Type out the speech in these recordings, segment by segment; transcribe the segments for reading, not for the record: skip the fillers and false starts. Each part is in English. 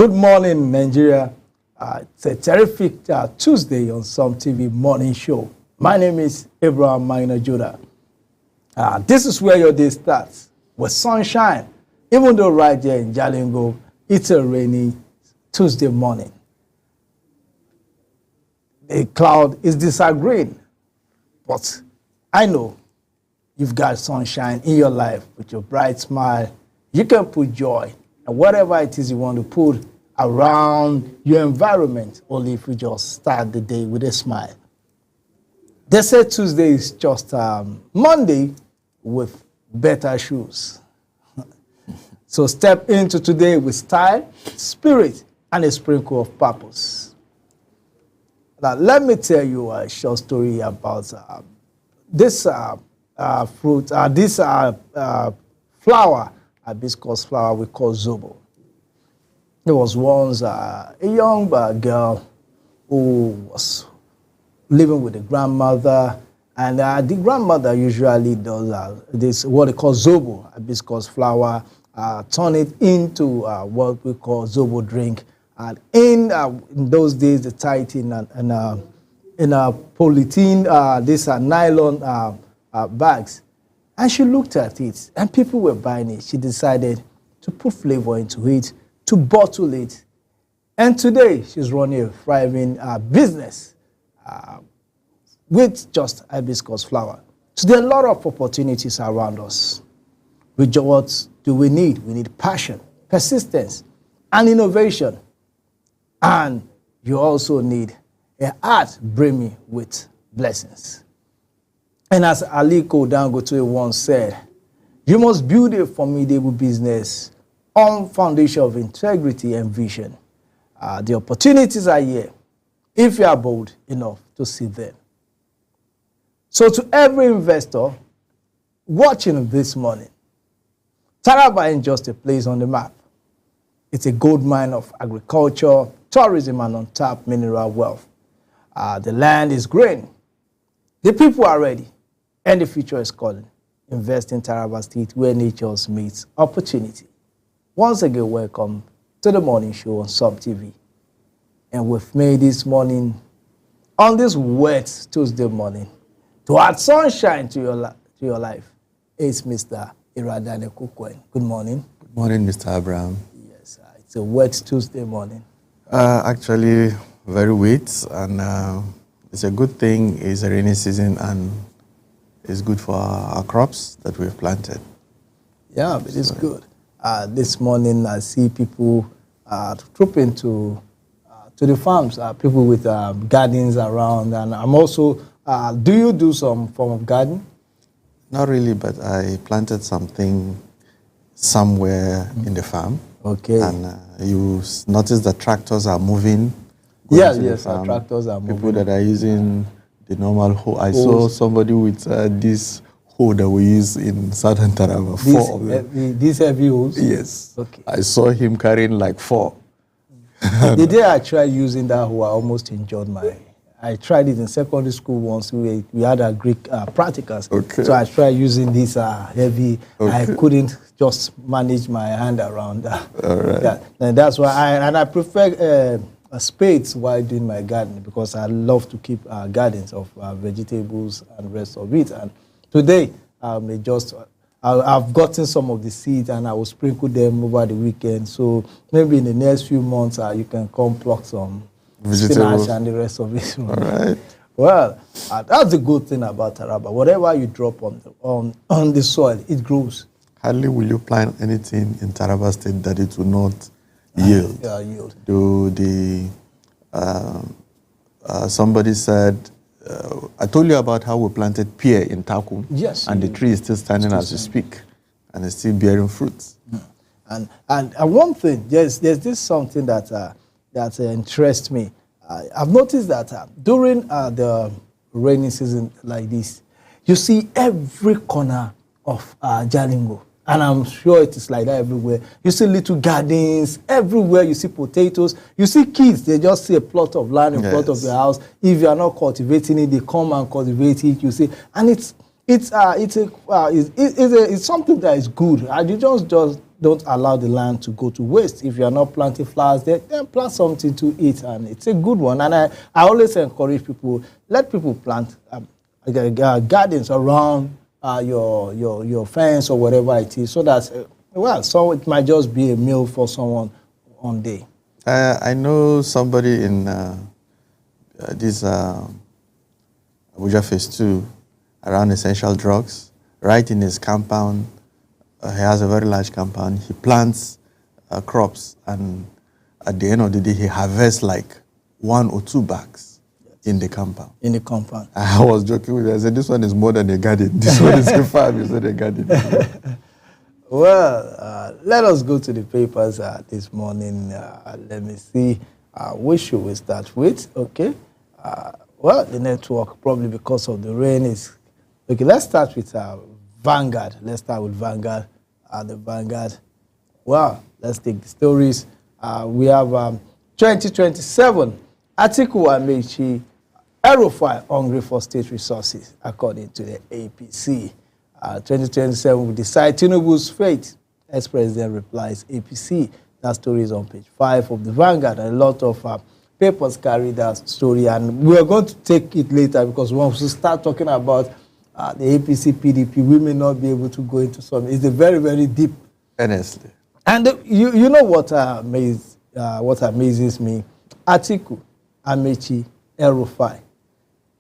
Good morning, Nigeria. It's a terrific Tuesday on Some TV morning show. My name is Abraham Minor Judah. This is where your day starts with sunshine. Even though right here in Jalingo, it's a rainy Tuesday morning. The cloud is disagreeing, but I know you've got sunshine in your life with your bright smile. You can put joy and whatever it is you want to put around your environment, only if you just start the day with a smile. They say Tuesday is just Monday with better shoes. So step into today with style, spirit, and a sprinkle of purpose. Now, let me tell you a short story about this fruit, this flower, hibiscus flower we call zobo. There was once a young girl who was living with the grandmother, and the grandmother usually does this, what they call zobo, hibiscus flower, turn it into what we call zobo drink. And in those days, they tie it in a polythene, these are nylon bags. And she looked at it, and people were buying it. She decided to put flavor into it, to bottle it. And today, she's running a thriving business with just hibiscus flower. So there are a lot of opportunities around us. What do we need? We need passion, persistence, and innovation. And you also need a heart brimming with blessings. And as Aliko Dangote once said, you must build a formidable business on foundation of integrity and vision. The opportunities are here if you are bold enough to see them. So to every investor watching this morning, Taraba ain't just a place on the map. It's a gold mine of agriculture, tourism, and untapped mineral wealth. The land is green. The people are ready. And the future is calling. Invest in Taraba State where nature meets opportunity. Once again, welcome to the morning show on Some TV. And with me this morning, on this wet Tuesday morning, to add sunshine to your life, is Mr. Iradane Kukwen. Good morning. Good morning, Mr. Abraham. Yes, it's a wet Tuesday morning. Actually, very wet, and it's a good thing. It's a rainy season, and it's good for our crops that we've planted. Yeah, but it's good. This morning, I see people trooping to the farms, people with gardens around, and I'm also, do you do some form of garden? Not really, but I planted something somewhere in the farm. Okay. And you notice that tractors are moving. Yes, tractors are moving. People that are using the normal hoe. I saw somebody with this hoe that we use in southern Taraba. These heavy hoes? Yes. Okay. I saw him carrying like 4. The day I tried using that hoe, I almost enjoyed I tried it in secondary school once. We had a Greek practicals. Okay. So I tried using this heavy. Okay. I couldn't just manage my hand around that. All right. Yeah. And that's why I prefer spades while doing my gardening, because I love to keep gardens of vegetables and rest of it. And today, I've gotten some of the seeds and I will sprinkle them over the weekend. So maybe in the next few months, you can come pluck some vegetables spinach and the rest of it. All right. Well, that's the good thing about Taraba. Whatever you drop on the soil, it grows. Hardly will you plant anything in Taraba State that it will not yield. Yeah, yield. Somebody said, I told you about how we planted pear in Takum. Yes. And the tree is still standing as we speak, and it's still bearing fruits. And one thing, there's this something that interests me. I've noticed that during the rainy season like this, you see every corner of Jalingo. And I'm sure it is like that everywhere. You see little gardens everywhere. You see potatoes. You see kids. They just see a plot of land in front of the house. If you are not cultivating it, they come and cultivate it. You see, and it's something that is good. And you just don't allow the land to go to waste. If you are not planting flowers there, then plant something to eat, and it's a good one. And I always encourage people, let people plant gardens around your fence or whatever it is, so that, so it might just be a meal for someone one day. I know somebody in this Abuja Phase 2 around essential drugs, right in his compound. He has a very large compound. He plants crops, and at the end of the day, he harvests like 1 or 2 bags in the compound. In the compound. I was joking with him. I said, this one is more than a garden. This one is a farm, it's not a garden. Well, let us go to the papers this morning. Let me see. Which should we start with? Okay. Well, the network, probably because of the rain, is... Okay, let's start with Vanguard. Let's start with Vanguard. The Vanguard. Well, let's take the stories. We have 2027. Atiku Amechi, El-Rufai hungry for state resources, according to the APC. 2027 will decide Tinubu's fate. Ex-president replies APC. That story is on page 5 of the Vanguard. And a lot of papers carry that story. And we are going to take it later, because once we start talking about the APC, PDP, we may not be able to go into some. It's a very, very deep. Honestly. And you know what amazes me? Atiku, Amechi, El-Rufai,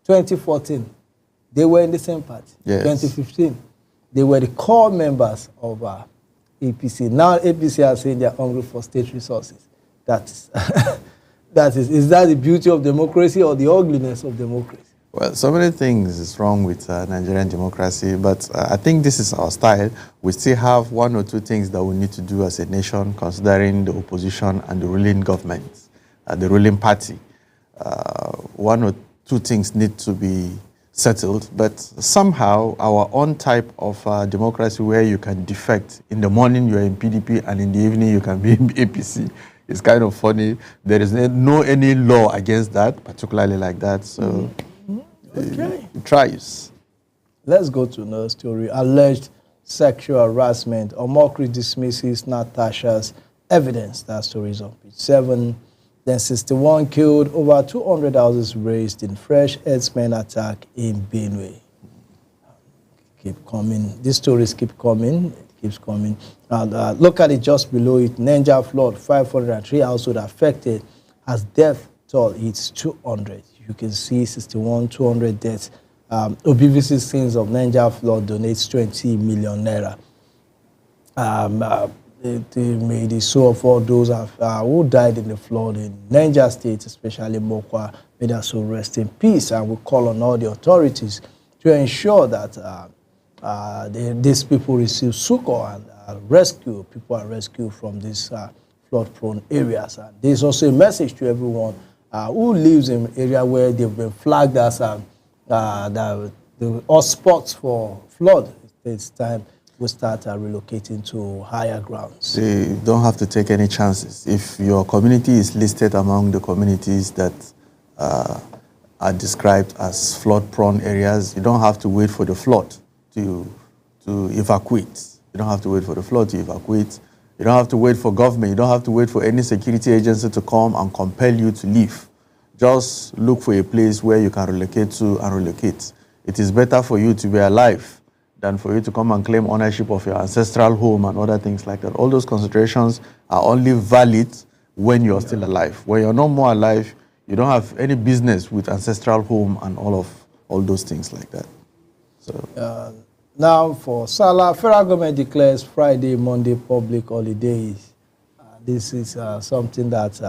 2014, they were in the same party. Yes. 2015, they were the core members of APC. Now APC are saying they're hungry for state resources. Is that the beauty of democracy or the ugliness of democracy? Well, so many things is wrong with Nigerian democracy, but I think this is our style. We still have 1 or 2 things that we need to do as a nation, considering the opposition and the ruling government, the ruling party. 1 or 2 things need to be settled, but somehow our own type of democracy, where you can defect, in the morning you're in PDP and in the evening you can be in APC, is kind of funny. There is no any law against that, particularly like that, so... Okay. It tries. Let's go to another story. Alleged sexual harassment. Omokri dismisses Natasha's evidence. That story is on page 7. Then 61 killed, over 200 houses razed in fresh herdsmen attack in Benue. Keep coming. These stories keep coming. It keeps coming. And look at it just below it. Niger flood, 503 households affected as death toll hits 200. You can see 61, 200 deaths. OBVC Sins of Niger flood donates 20 million naira. May the soul of all those who died in the flood in Niger State, especially Mokwa, may their soul rest in peace. And we call on all the authorities to ensure that these people receive succor and rescue. People are rescued from these flood-prone areas. And there's also a message to everyone who lives in an area where they've been flagged as the hotspots for flood. It's time we start relocating to higher grounds. You don't have to take any chances. If your community is listed among the communities that are described as flood-prone areas, you don't have to wait for the flood to evacuate. You don't have to wait for the flood to evacuate. You don't have to wait for government. You don't have to wait for any security agency to come and compel you to leave. Just look for a place where you can relocate to and relocate. It is better for you to be alive than for you to come and claim ownership of your ancestral home and other things like that. All those considerations are only valid when you're still alive. When you're no more alive, you don't have any business with ancestral home and all those things like that. So. Now for Salah, federal government declares Friday, Monday public holidays. This is something that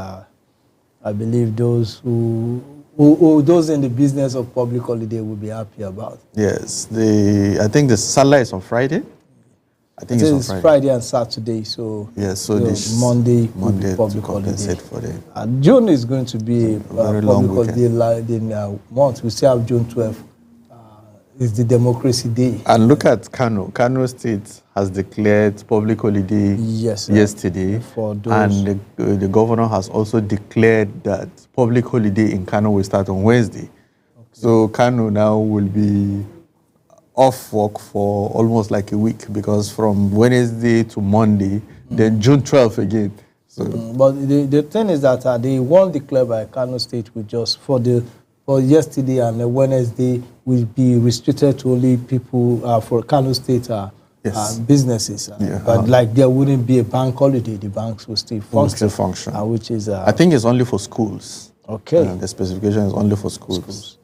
I believe those those in the business of public holiday will be happy about. Yes, I think the Salah is on Friday. I think it's on Friday and Saturday, so yes, so this Monday public holiday. For them. June is going to be a very public holiday month. We still have June 12th. It's the Democracy Day. And look at Kano. Kano State has declared public holiday yesterday. For those. And the governor has also declared that public holiday in Kano will start on Wednesday. Okay. So Kano now will be off work for almost like a week, because from Wednesday to Monday, then June 12th again. So, But the thing is that they won declare by Kano State with just for yesterday and the Wednesday will be restricted to only people for Kano State Yes. businesses. Yeah. But like there wouldn't be a bank holiday, the banks will still function. Which is I think it's only for schools. okay. The specification is only for schools.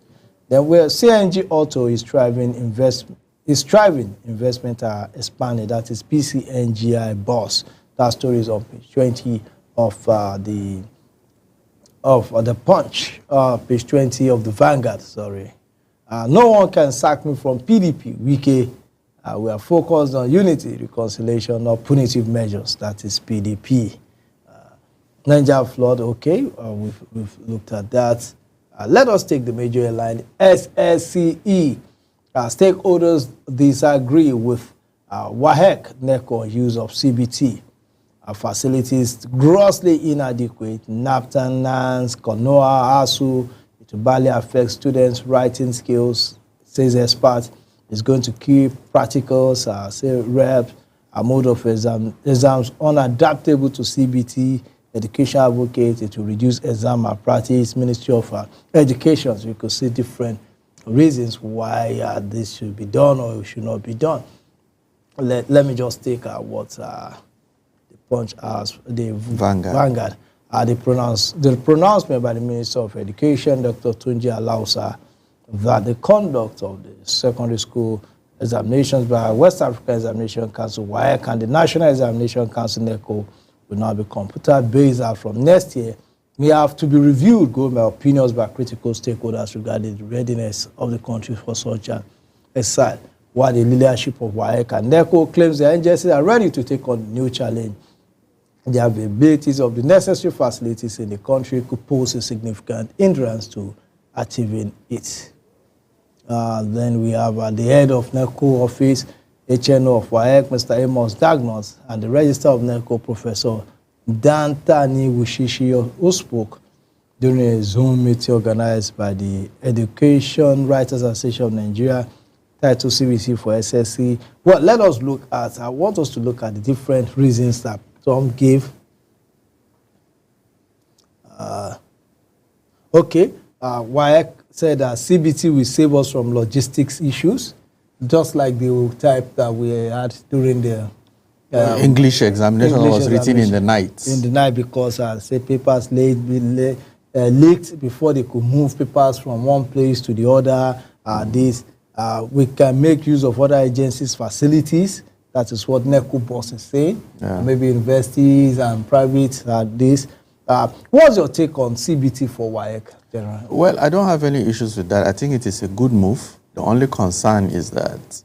Then where CNG Auto is thriving, investment are expanding. That is PCNGI Boss. That story is on page 20 of the Punch, page 20 of the Vanguard. Sorry, no one can sack me from PDP. Wike, we are focused on unity, reconciliation, not punitive measures. That is PDP. Niger flood. Okay, we've looked at that. Let us take the major airline SSCE. Stakeholders disagree with WAEC NECO use of CBT. Facilities grossly inadequate. NAPTAN, NANS, KONOA, ASU. It will badly affect students' writing skills, says expert. It's going to keep practicals, say reps, a mode of exams unadaptable to CBT. Education advocate, it will reduce exam malpractice. Ministry of Education, so you could see different reasons why this should be done or it should not be done. Let me just take what the Punch as the Vanguard. The pronouncement by the Minister of Education, Dr. Tunji Alausa, that the conduct of the secondary school examinations by West African Examination Council, WAEC, and the National Examination Council, NECO, will now be computer-based from next year. We have to be reviewed, going by opinions by critical stakeholders regarding the readiness of the country for such an exercise. While the leadership of WAEC and NECO claims the agencies are ready to take on the new challenge, the availabilities of the necessary facilities in the country could pose a significant hindrance to achieving it. Then we have the head of NECO office, HNO of WAEC, Mr. Amos Dagnot, and the Register of NECO, Professor Dantani Wushishi, who spoke during a Zoom meeting organized by the Education Writers Association of Nigeria, titled CBC for SSC. Well, let us look at, I want us to look at the different reasons that Tom gave. WAEC said that CBT will save us from logistics issues, just like the type that we had during the English examination was written in the night. In the night because, say, papers leaked before they could move papers from one place to the other. We can make use of other agencies' facilities. That is what NECO boss is saying. Yeah. Maybe universities and private this. What's your take on CBT for WAEC, General? Well, I don't have any issues with that. I think it is a good move. The only concern is that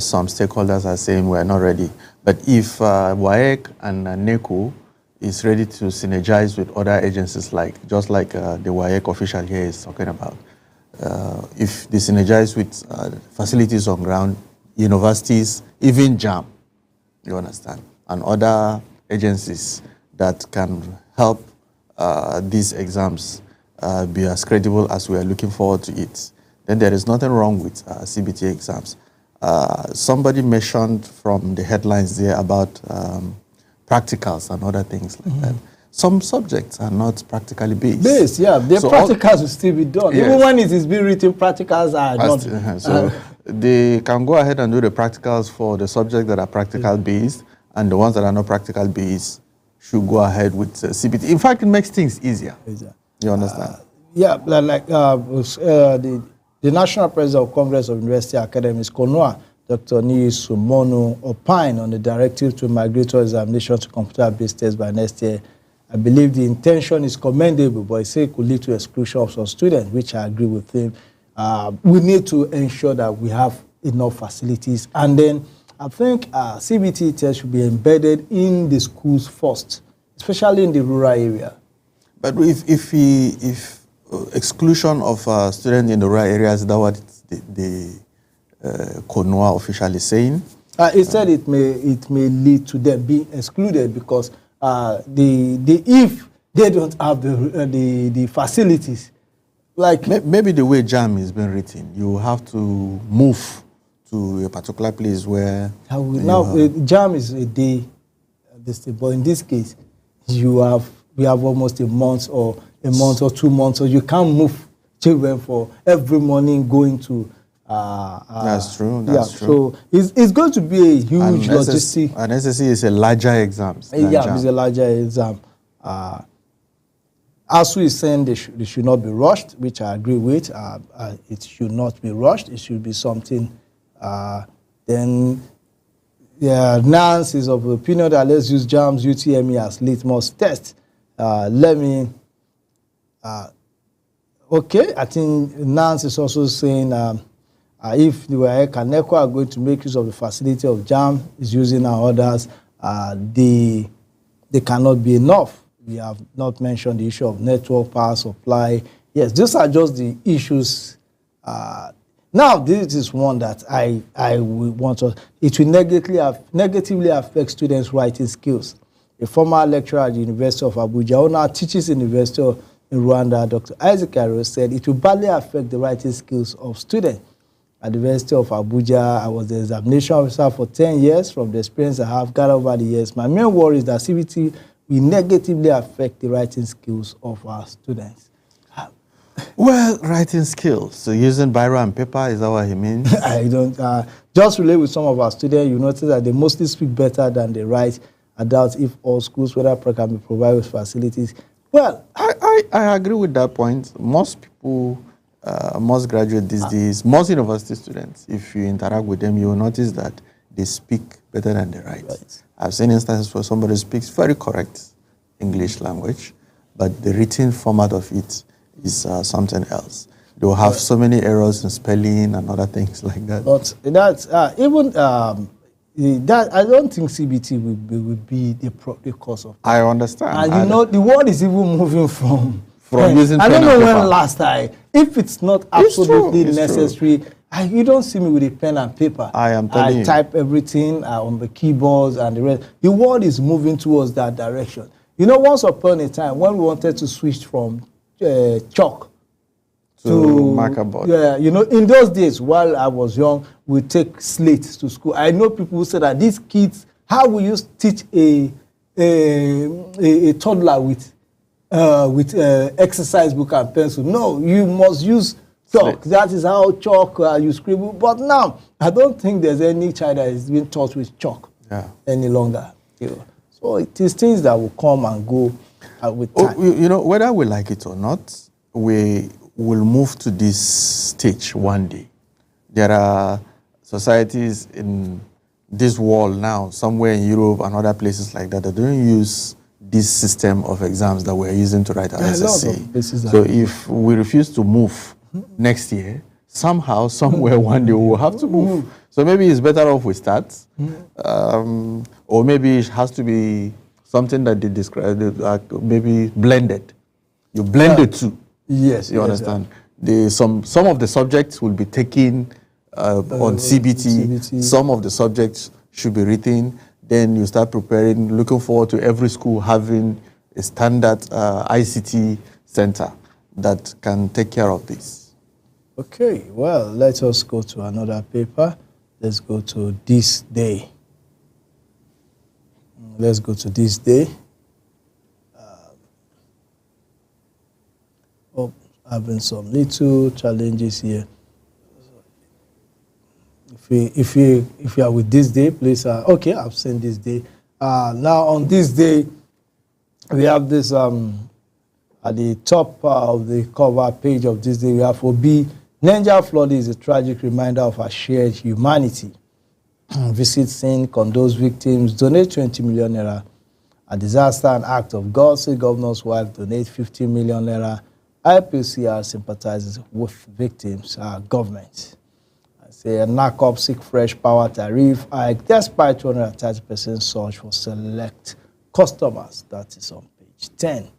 some stakeholders are saying we're not ready. But if WAEC and NECO is ready to synergize with other agencies, just like the WAEC official here is talking about, if they synergize with facilities on ground, universities, even JAM, you understand, and other agencies that can help these exams be as credible as we are looking forward to it, then there is nothing wrong with CBT exams. Somebody mentioned from the headlines there about practicals and other things like that. Some subjects are not practically based. Yeah. The practicals will still be done. Yes. Even when it is being written, practicals are not. So they can go ahead and do the practicals for the subjects that are practical based, and the ones that are not practical based should go ahead with CBT. In fact, it makes things easier. You understand? The National President of Congress of University Academies, KONOA, Dr. Niyi Sumono, opined on the directive to migrate to examination to computer-based tests by next year. I believe the intention is commendable, but he said it could lead to exclusion of some students, which I agree with him. We need to ensure that we have enough facilities. And then I think CBT tests should be embedded in the schools first, especially in the rural area. But if exclusion of students in the rural areas, is that what the KONOA official is saying? He said it may lead to them being excluded because if they don't have the facilities, like maybe the way JAM is being written, you have to move to a particular place where JAM is a day this thing. But in this case, we have almost a month or 2 months, so you can't move children for every morning going to. That's true. That's true. So it's going to be a huge logistic. And SSC is a larger exam. Yeah, it's a larger exam. ASU is saying they should not be rushed, which I agree with. It should not be rushed. It should be something. Then, Nance is of the opinion that let's use JAMB UTME as litmus test. Okay, I think Nance is also saying if the WAEC and NECO are going to make use of the facility of JAMB is using our orders, they cannot be enough. We have not mentioned the issue of network power supply. Yes, these are just the issues. Now, this is one that I will want to. It will negatively affect students' writing skills. A former lecturer at the University of Abuja, who now teaches in the University in Rwanda, Dr. Isaac Aro, said it will badly affect the writing skills of students. At the University of Abuja, I was the examination officer for 10 years. From the experience I have gathered over the years, my main worry is that CBT will negatively affect the writing skills of our students. Well, writing skills. So using biro and paper, is that what he means? I don't. Just relate with some of our students, you notice that they mostly speak better than they write. I doubt if all schools, whether can be provided with facilities. Well, I agree with that point. Most people, most graduates these days, most university students, if you interact with them, you will notice that they speak better than they write. Right. I've seen instances where somebody speaks very correct English language, but the written format of it is something else. They will have so many errors in spelling and other things like that. But that's even that I don't think CBT will be the cause of that. I understand. And the world is even moving from using pen I don't know and when paper. last if it's not absolutely It's necessary. You don't see me with a pen and paper. I am telling you. I type everything on the keyboards and the rest. The world is moving towards that direction. You know, once upon a time, when we wanted to switch from chalk to marker board. Yeah, you know, in those days, while I was young, we take slates to school. I know people who say that these kids, how will you teach a toddler with exercise book and pencil? No, you must use chalk. That is how chalk you scribble. But now, I don't think there's any child that is being taught with chalk any longer. You know. So it is things that will come and go with time. You know, whether we like it or not, we will move to this stage one day. There are societies in this world now, somewhere in Europe and other places like that don't use this system of exams that we're using to write our SSC. So if we refuse to move next year, somehow, somewhere, one day we will have to move. So maybe it's better off we start, or maybe it has to be something that they describe, maybe blended. You blend the two. Yes, you understand. Some of the subjects will be taken on CBT. Some of the subjects should be written. Then you start preparing, looking forward to every school having a standard ICT center that can take care of this. Okay, well, let us go to another paper. Let's go to This Day. Let's go to This Day. Having some little challenges here. If you are with This Day, please. Okay, I've seen This Day. Now on This Day, we have this at the top of the cover page of This Day. We have Obi. Niger flood is a tragic reminder of our shared humanity. Visit scene, condoles victims, donate 20 million naira. A disaster and act of God. Say governor's wife donate 50 million naira. IPCR sympathizes with victims, government. I say a NACOP seek fresh power tariff hike despite 230% surge for select customers. That is on page 10.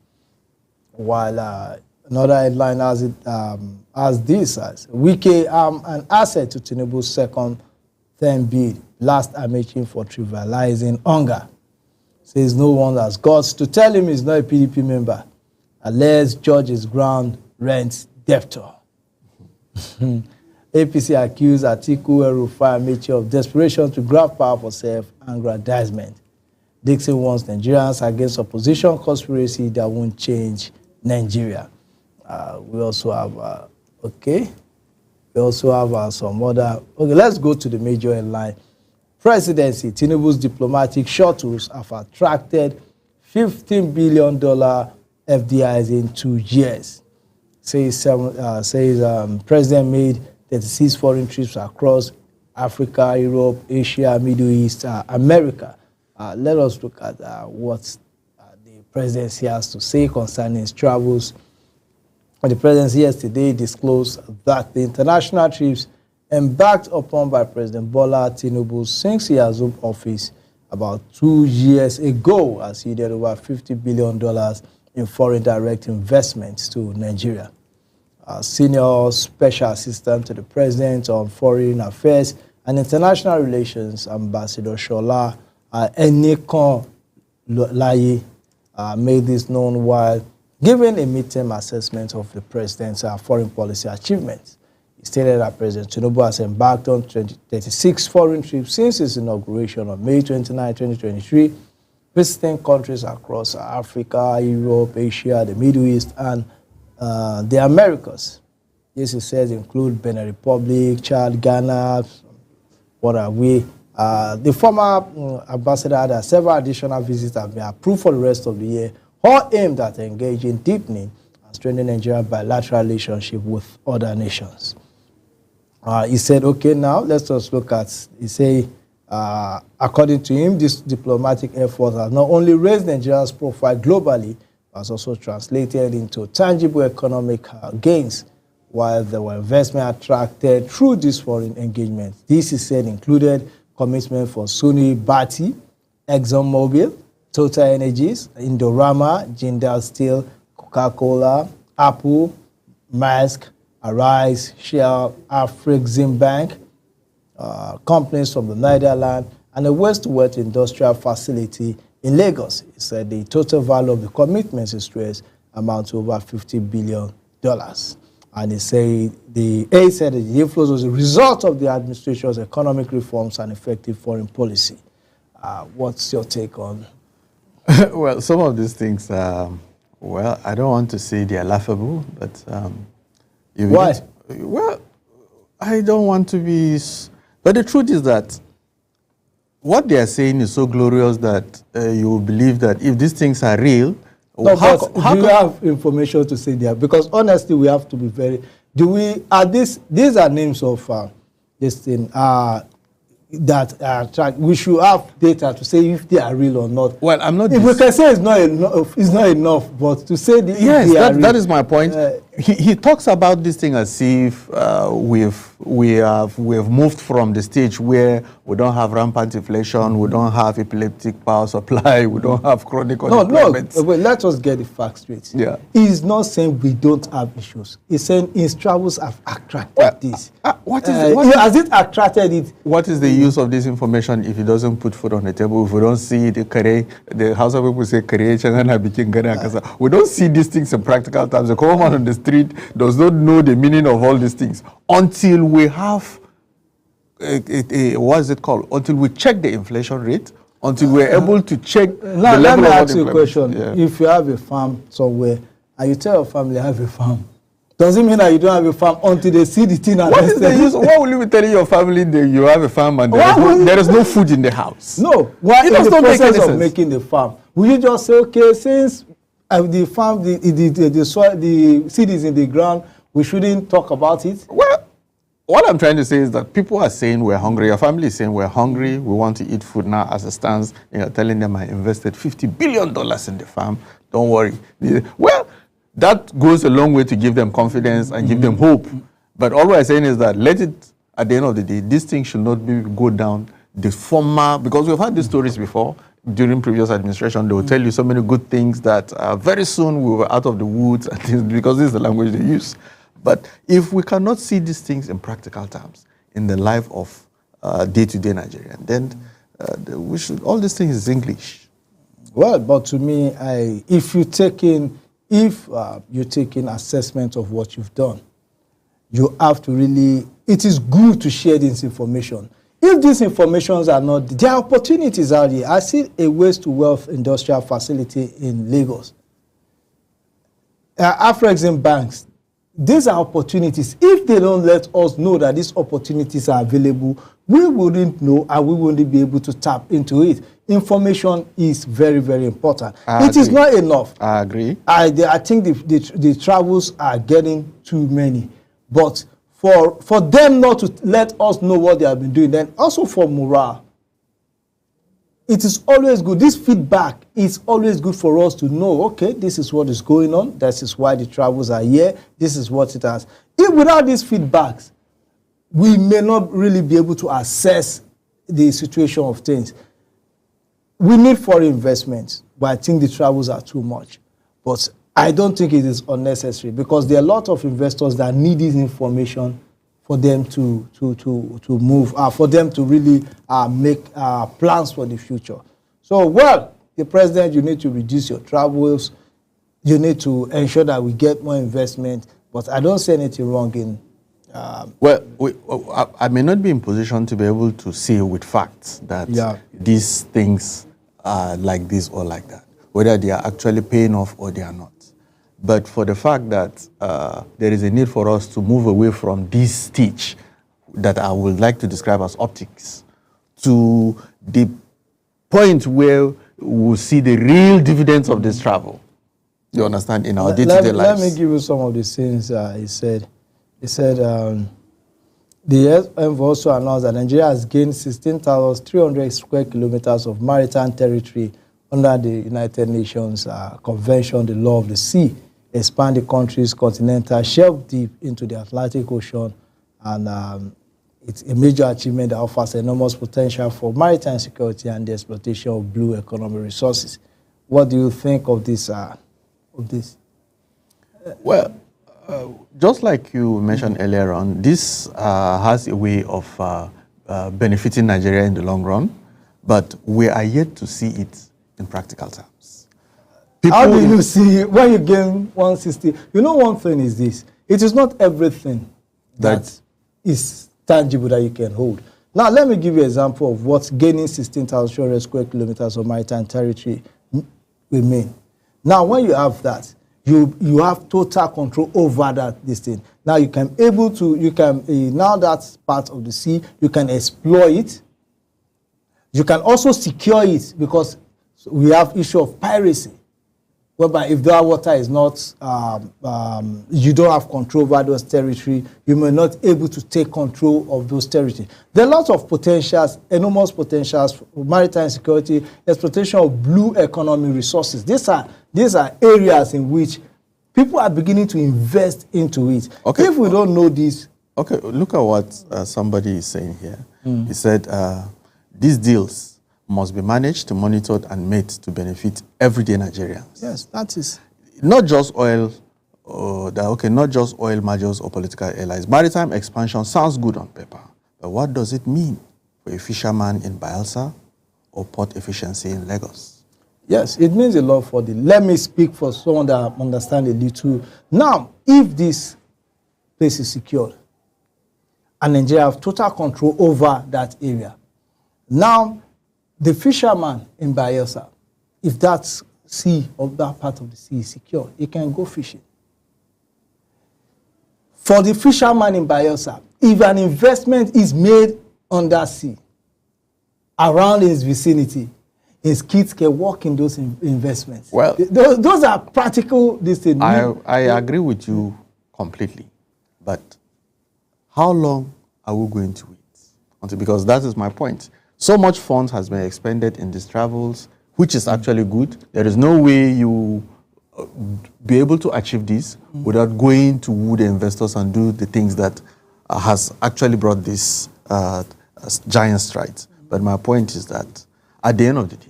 While another headline has this as Wike an asset to Tinubu's second term bid. Last Amaechi for trivializing hunger. Says no one has guts to tell him he's not a PDP member. Alleged judge is ground rent debtor. APC accused Atiku El-Rufai Amaechi of desperation to grab power for self-aggrandizement. Dixon warns Nigerians against opposition conspiracy that won't change Nigeria. We also have, we also have some other, let's go to the major headline. Presidency, Tinubu's diplomatic shuttles have attracted $15 billion FDIs in 2 years. Says President made 36 foreign trips across Africa, Europe, Asia, Middle East, America. Let us look at what the presidency has to say concerning his travels. The presidency yesterday disclosed that the international trips embarked upon by President Bola Tinubu since he assumed office about 2 years ago has yielded over $50 billion in foreign direct investments to Nigeria. Senior Special Assistant to the President on Foreign Affairs and International Relations, Ambassador Shola Enikan Laye, made this known while giving a midterm assessment of the President's foreign policy achievements. He stated that President Tinubu has embarked on 36 foreign trips since his inauguration on May 29, 2023, visiting countries across Africa, Europe, Asia, the Middle East, and the Americas. This, he says, include Benin Republic, Chad, Ghana, what are we? The former ambassador had several additional visits that have been approved for the rest of the year, all aimed at engaging, deepening, and strengthening Nigeria's bilateral relationship with other nations. He said, okay, now let's just look at, he said, according to him, this diplomatic effort has not only raised Nigeria's profile globally, but has also translated into tangible economic gains, while there were investment attracted through this foreign engagement. This, he said, included commitment for Suni Bati, ExxonMobil, Total Energies, Indorama, Jindal Steel, Coca-Cola, Apple, Maersk, Arise, Shell, Afreximbank, companies from the Netherlands, and a waste-to-wet industrial facility in Lagos. He said the total value of the commitments is stressed amount to over $50 billion. And he said the inflows was a result of the administration's economic reforms and effective foreign policy. What's your take on? Well, some of these things, well, I don't want to say they are laughable, but why? Well, I don't want to be, but the truth is that what they are saying is so glorious that you will believe that if these things are real. No, but do you have information to say there? Because honestly, we have to be very. These are names of this thing that we should have data to say if they are real or not. Well, I'm not. If we can say it's not enough, but to say yes, that is my point. He talks about this thing as if we have moved from the stage where we don't have rampant inflation, we don't have epileptic power supply, we don't have chronic unemployment. No, let us get the facts straight. Yeah. He's not saying we don't have issues. He's saying his travels have attracted this. Has it attracted it? What is the use of this information if it doesn't put food on the table? If we don't see the Hausa people say we don't see these things in practical terms. The common man on the street does not know the meaning of all these things until we have what is it called? Until we check the inflation rate, until we're able to check the level of unemployment. Let me ask you a question. Yeah. If you have a farm somewhere and you tell your family I have a farm, does it mean that you don't have a farm until they see the thing? What is the use? What will you be telling your family that you have a farm and there is no food in the house? No. Why in the process of making the farm? Will you just say, okay, since the farm, the soil, the seed is in the ground, we shouldn't talk about it? Well, what I'm trying to say is that people are saying we're hungry. Your family is saying we're hungry. We want to eat food now as it stands. You're telling them I invested $50 billion in the farm. Don't worry. Well, that goes a long way to give them confidence and give them hope. But all we're saying is that let it, at the end of the day, this thing should not go down the former, because we've had these stories before during previous administration. They will tell you so many good things that very soon we were out of the woods and things, because this is the language they use. But if we cannot see these things in practical terms in the life of day-to-day Nigerian, then we should, all these things is English. Well, but to me, if you take in assessment of what you've done, you have to really, it is good to share this information. If these informations are not, there are opportunities out here. I see a waste to wealth industrial facility in Lagos. Afrexim banks, these are opportunities. If they don't let us know that these opportunities are available, we wouldn't know and we wouldn't be able to tap into it. Information is very, very important. It is not enough. I agree. I think the travels are getting too many. But for them not to let us know what they have been doing, then also for morale, it is always good. This feedback is always good for us to know, okay, this is what is going on. This is why the travels are here. This is what it has. If without these feedbacks, we may not really be able to assess the situation of things. We need foreign investments, but I think the travels are too much. But I don't think it is unnecessary because there are a lot of investors that need this information for them to move, for them to really make plans for the future. So, well, the president, you need to reduce your travels. You need to ensure that we get more investment. But I don't see anything wrong in... I may not be in position to be able to say with facts that these things are like this or like that, whether they are actually paying off or they are not. But for the fact that there is a need for us to move away from this stage that I would like to describe as optics to the point where we'll see the real dividends of this travel. You understand? In our day-to-day lives. Let me give you some of the things he said. He said, the EF also announced that Nigeria has gained 16,300 square kilometers of maritime territory under the United Nations Convention, the Law of the Sea, expand the country's continental shelf deep into the Atlantic Ocean, and it's a major achievement that offers enormous potential for maritime security and the exploitation of blue economy resources. What do you think of this? Well, just like you mentioned earlier on, this has a way of benefiting Nigeria in the long run, but we are yet to see it in practical terms. How do you see when you gain 160? You know, one thing is this: it is not everything that is tangible that you can hold. Now, let me give you an example of what gaining 16,200 square kilometers of maritime territory will mean. Now, when you have that, you have total control over this thing. Now now that's part of the sea, you can exploit it. You can also secure it because we have issue of piracy, whereby if that water is not, you don't have control over those territory, you may not able to take control of those territory. There are lots of potentials, enormous potentials for maritime security, exploitation of blue economy resources. These are areas in which people are beginning to invest into it. Okay. If we don't know this... Okay, look at what somebody is saying here. He said, these deals must be managed, monitored, and made to benefit everyday Nigerians. Yes, that is... Not just oil, not just oil majors or political allies. Maritime expansion sounds good on paper, but what does it mean for a fisherman in Bayelsa or port efficiency in Lagos? Yes, it means a lot for the... Let me speak for someone that understands a little. Now, if this place is secured and Nigeria have total control over that area, now the fisherman in Bayelsa, if that sea or that part of the sea is secure, he can go fishing. For the fisherman in Bayelsa, if an investment is made on that sea, around his vicinity, his kids can work in those investments. Well, those are practical. I agree with you completely, but how long are we going to wait? Because that is my point. So much funds has been expended in these travels, which is actually good. There is no way you be able to achieve this without going to woo the investors and do the things that has actually brought this giant strides. But my point is that at the end of the day,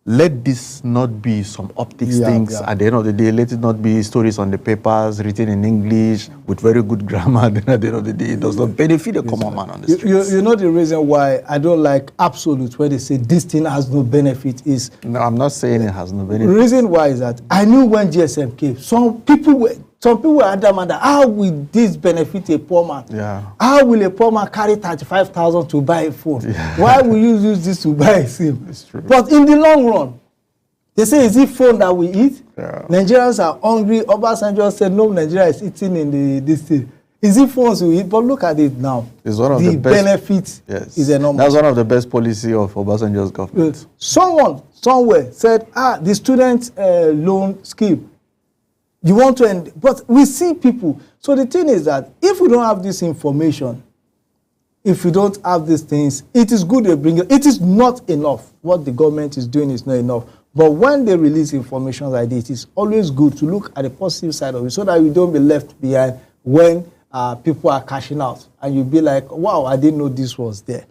let this not be some optics things. At the end of the day, let it not be stories on the papers written in English with very good grammar. Then at the end of the day, it does not benefit the common man on the streets. You know the reason why I don't like absolute when they say this thing has no benefit is... No, I'm not saying it has no benefit. The reason why is that I knew when GSM came, some people were some people are adamant that how will this benefit a poor man? Yeah. How will a poor man carry 35,000 to buy a phone? Yeah. Why will you use this to buy a SIM? It's true. But in the long run, they say, is it phone that we eat? Yeah. Nigerians are hungry. Obasanjo said, no, Nigeria is eating in this thing. Is it phones we eat? But look at it now. It's one of the best benefit is enormous. That's one of the best policy of Obasanjo's government. Someone somewhere said, the student loan scheme. You want to end, but we see people. So the thing is that if we don't have this information, if we don't have these things, it is good to bring it. It is not enough. What the government is doing is not enough. But when they release information like this, it is always good to look at the positive side of it so that we don't be left behind when people are cashing out. And you'll be like, wow, I didn't know this was there.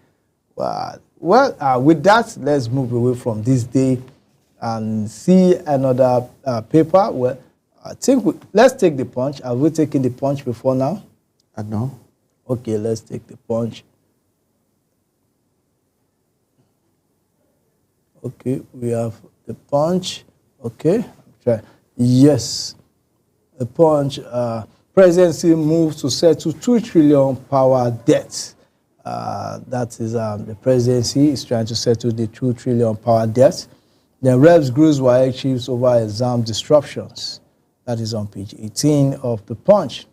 With that, let's move away from this day and see another paper. Well, I think let's take the Punch. Have we taken the Punch before now? No. Okay, let's take the Punch. Okay, we have the Punch. Okay, try. Yes, the Punch. Presidency moves to settle 2 trillion power debt. That is the presidency is trying to settle the 2 trillion power debt. Then Reps grills WAEC chiefs over exam disruptions. That is on page 18 of the Punch.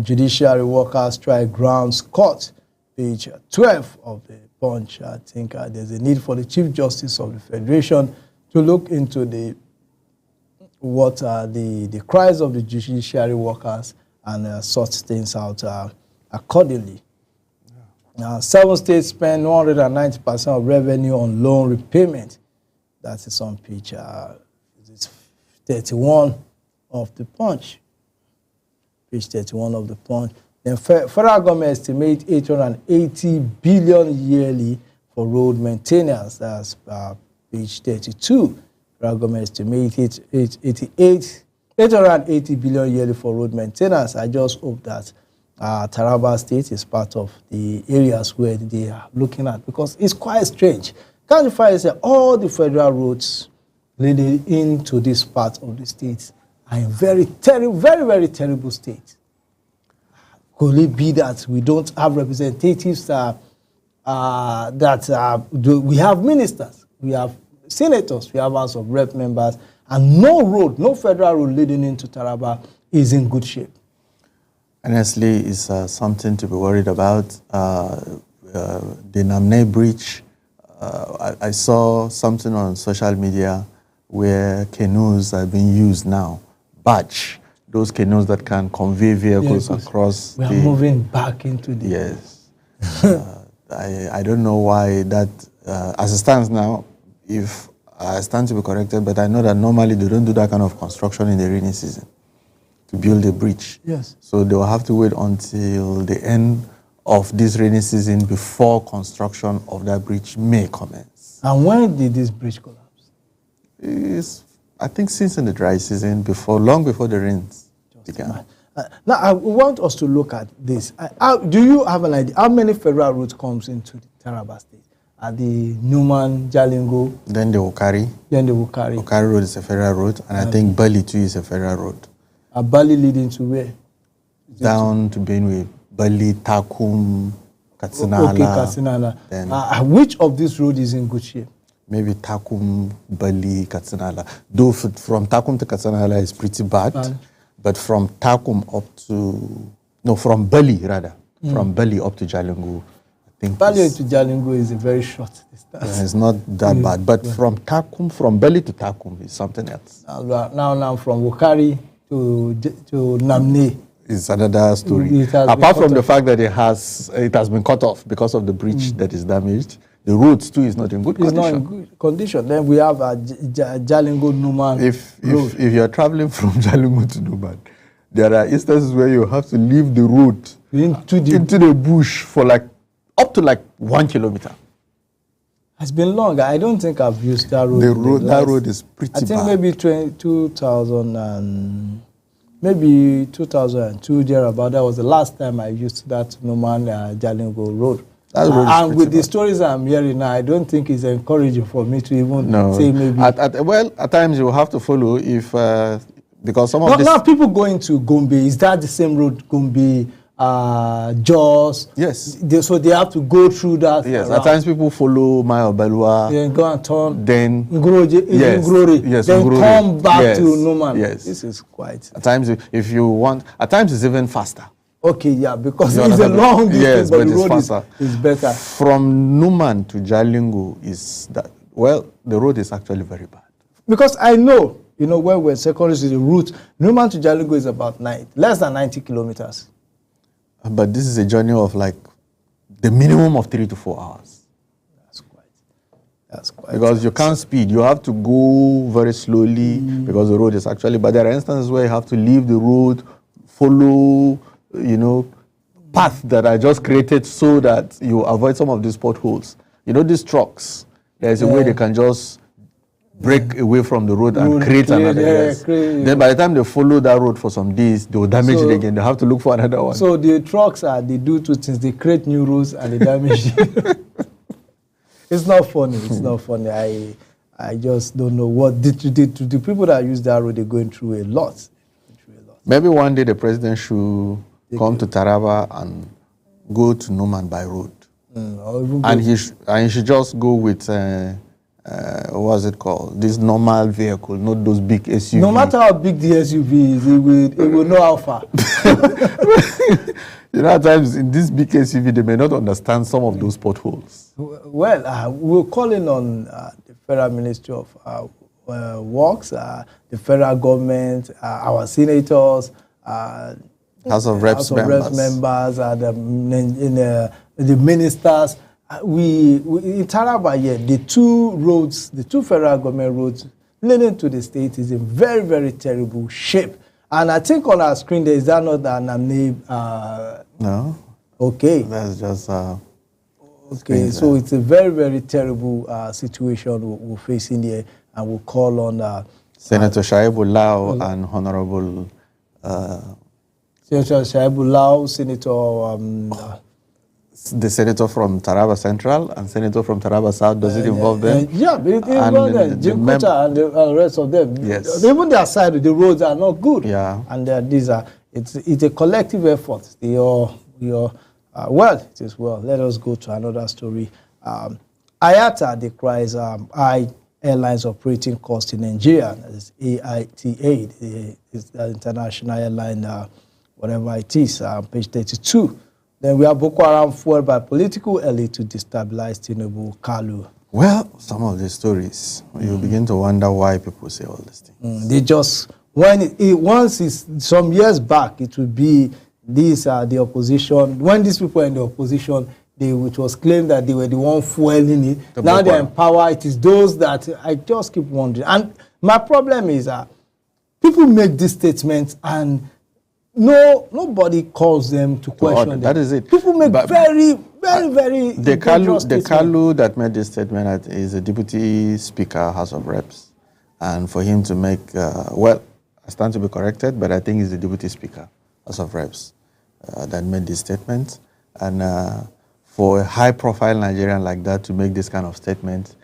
Judiciary workers strike grounds court. Page 12 of the Punch. I think there's a need for the Chief Justice of the Federation to look into what are the cries of the judiciary workers and sort things out accordingly. 7 states spend 190% of revenue on loan repayment. That is on page 31 of the Punch. Page 31 of the Punch. Then federal government estimates 880 billion yearly for road maintenance. That's page 32. Federal government estimates 880 billion yearly for road maintenance. I just hope that Taraba State is part of the areas where they are looking at, because it's quite strange. Can't you find that all the federal roads leading into this part of the state are in very very terrible state? Could it be that we don't have representatives we have ministers, we have senators, we have House of Rep members, and no federal road leading into Taraba is in good shape? Honestly, it's something to be worried about. The Namne Bridge, I saw something on social media where canoes are being used now. Barge, those canoes that can convey vehicles across. We are moving back into the... Yes. I don't know why that, as it stands now, if I stand to be corrected, but I know that normally they don't do that kind of construction in the rainy season to build a bridge. Yes. So they will have to wait until the end of this rainy season before construction of that bridge may commence. And when did this bridge collapse? I think since in the dry season, long before the rains began. Now, I want us to look at this. Do you have an idea how many federal roads comes into the Taraba State? The Newman, Jalingo. Then the Okari. Okari Road is a federal road, and I think Bali too is a federal road. Bali leading to where? Down to Benue. Bali, Takum, Katsinala. Okay, Katsinala. Which of these roads is in good shape? Maybe Takum, Bali, Katsinala. Though from Takum to Katsinala is pretty bad. But from Takum from Bali rather. From Bali up to Jalingo. Bali to Jalingo is a very short distance. Yeah, it's not that bad. But from Bali to Takum is something else. Now from Okari to Namne. It's another story. Apart from the fact that it has been cut off because of the bridge that is damaged, the roads too is not in good condition. It's not in good condition. Then we have Jalingo Numan. If you are traveling from Jalingo to Numan, there are instances where you have to leave the road into the bush for up to 1 kilometer. It's been long. I don't think I've used that road. That road is pretty bad. I think maybe 2002 thereabout. That was the last time I used that Numan Jalingo road. And with the stories I'm hearing now, I don't think it's encouraging for me to even say maybe. At times you will have to follow if Because some of now people going to Gombe, is that the same road, Gombe, Jos? Yes. So they have to go through that. Yes, at times people follow Mayo Belua. Then go and turn. Then Ngorore. Yes, then Ngorore. come back Yes, to Numan. yes. This is quite. At times, if you want, at times it's even faster. Okay, yeah, because You it's a understand? long distance, Yes, but but the it's road faster. is better. From Numan to Jalingo is that, well, the road is actually very bad. Because I know, when we're in secondary school, the route, Numan to Jalingo is about less than 90 kilometers. But this is a journey of like the minimum of 3 to 4 hours. That's quite. Because you can't speed. You have to go very slowly because the road is actually, but there are instances where you have to leave the road, follow, paths that are just created so that you avoid some of these potholes. These trucks, there's a way they can just break away from the road and create another. Yes. Then by the time they follow that road for some days, they will damage it again. They have to look for another one. So the trucks they do two things. They create new roads and they damage it. It's not funny. It's not funny. I just don't know what the people that use that road, they're going through a lot. Maybe one day the president should come to Taraba and go to Numan by road. And he should just go with, what's it called? This normal vehicle, not those big SUVs. No matter how big the SUV is, it will know how far. At times in this big SUV, they may not understand some of those potholes. Well, we're calling on the Federal Ministry of Works, the federal government, our senators, House of Reps members, the ministers. In Taraba, the two federal government roads leading to the state is in very, very terrible shape. And I think on our screen there, is that not an name? No. Okay. That's just. Okay, so it's a very, very terrible situation we're facing here, and we'll call on Senator Shaibu Lau and Honorable. Senator Shaibu Lau, Senator. The senator from Taraba Central and senator from Taraba South, does it involve them? Yeah, it involves them. Jim Kuta and the rest of them. Yes. Even their side, the roads are not good. Yeah. And it's a collective effort. Well, it is well. Let us go to another story. IATA decries high airlines operating cost in Nigeria. That is AITA, it's the international airline, whatever it is, page 32. Then we have Boko Haram fueled by political elite to destabilize Tinubu, Kalu. Well, some of the stories, you begin to wonder why people say all these things. They just, some years back, it would be these are the opposition. When these people are in the opposition, it was claimed that they were the one fueling it. Now they're in power. It is those that I just keep wondering. And my problem is that people make these statements and nobody calls them to question them. That is it. People make very the Kalu that made this statement is a deputy speaker, House of Reps. And for him to make, I stand to be corrected, but I think he's the deputy speaker, House of Reps, that made this statement. And for a high-profile Nigerian like that to make this kind of statement,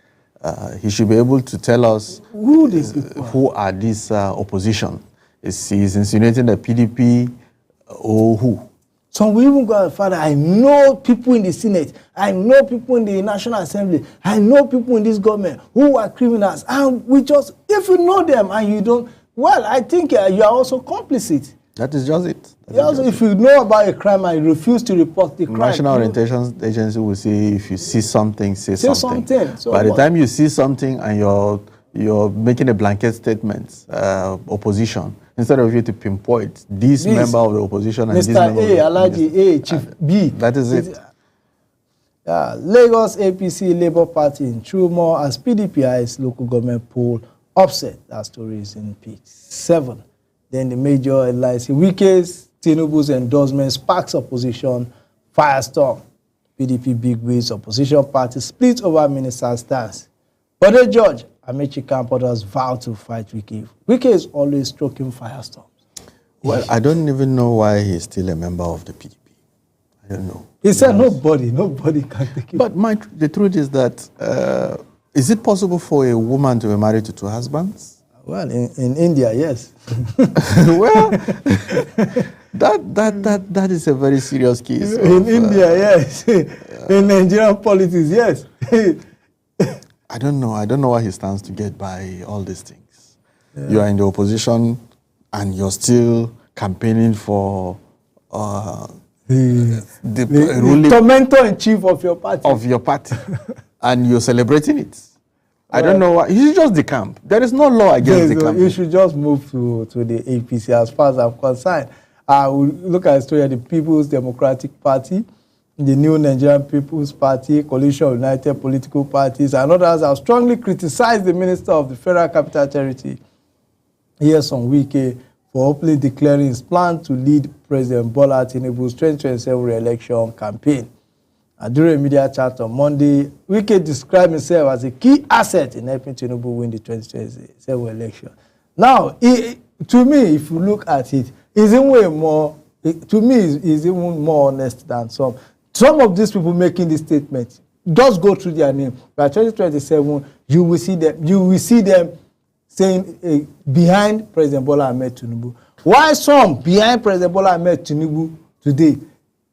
he should be able to tell us who are this opposition. He's insinuating the PDP or who? So we even go further. I know people in the Senate. I know people in the National Assembly. I know people in this government who are criminals. And if you know them and you don't, I think you are also complicit. That is just it. If you know about a crime and you refuse to report the crime. National Orientation Agency will say if you see something, say something. So by the time you see something and you're making a blanket statement, opposition, instead of you to pinpoint this member of the opposition and Mr. this member Alaji A, Chief B. That is it. Lagos APC Labour Party in turmoil as PDPI's local government poll upset. That story is in page 7. Then the major headlines: Wike's Tinubu's endorsement sparks opposition firestorm. PDP bigwigs opposition party split over minister stance. But George Amechi Camp others vow to fight Wike. Wike is always stroking firestorms. Well, I don't even know why he's still a member of the PDP. I don't know. He said nobody can take it. But the truth is that, is it possible for a woman to be married to 2 husbands? Well, in India, yes. Well, that is a very serious case. In India, yes. In Nigerian politics, yes. I don't know. I don't know why he stands to get by all these things. Yeah. You are in the opposition and you're still campaigning for the ruling tormentor in chief of your party. And you're celebrating it. I don't know why. You should just decamp. There is no law against decamping. You should just move to the APC as far as I'm concerned. We look at the story of the People's Democratic Party, the New Nigerian People's Party, Coalition of United Political Parties, and others have strongly criticized the Minister of the Federal Capital Territory, Nyesom Wike, for openly declaring his plan to lead President Bola Tinubu's 2027 re-election campaign. During a media chat on Monday, Wike described himself as a key asset in helping Tinubu win the 2027 election. Now, to me, if you look at it, he's even way more. To me, he's even more honest than some. Some of these people making this statement, just go through their name. By 2027, you will see them. You will see them saying behind President Bola Ahmed Tinubu. Why some behind President Bola Ahmed Tinubu today?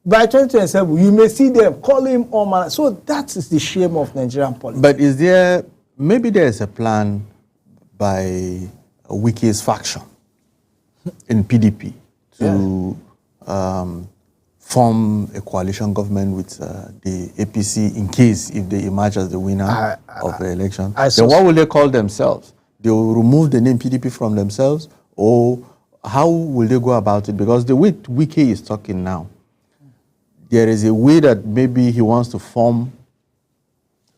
By 2027, you may see them call him Oman. So that is the shame of Nigerian politics. But is there, maybe there is a plan by Wike's faction in PDP to form a coalition government with the APC in case if they emerge as the winner of the election? Then what will they call themselves? They will remove the name PDP from themselves, or how will they go about it? Because the way Wike is talking now, there is a way that maybe he wants to form,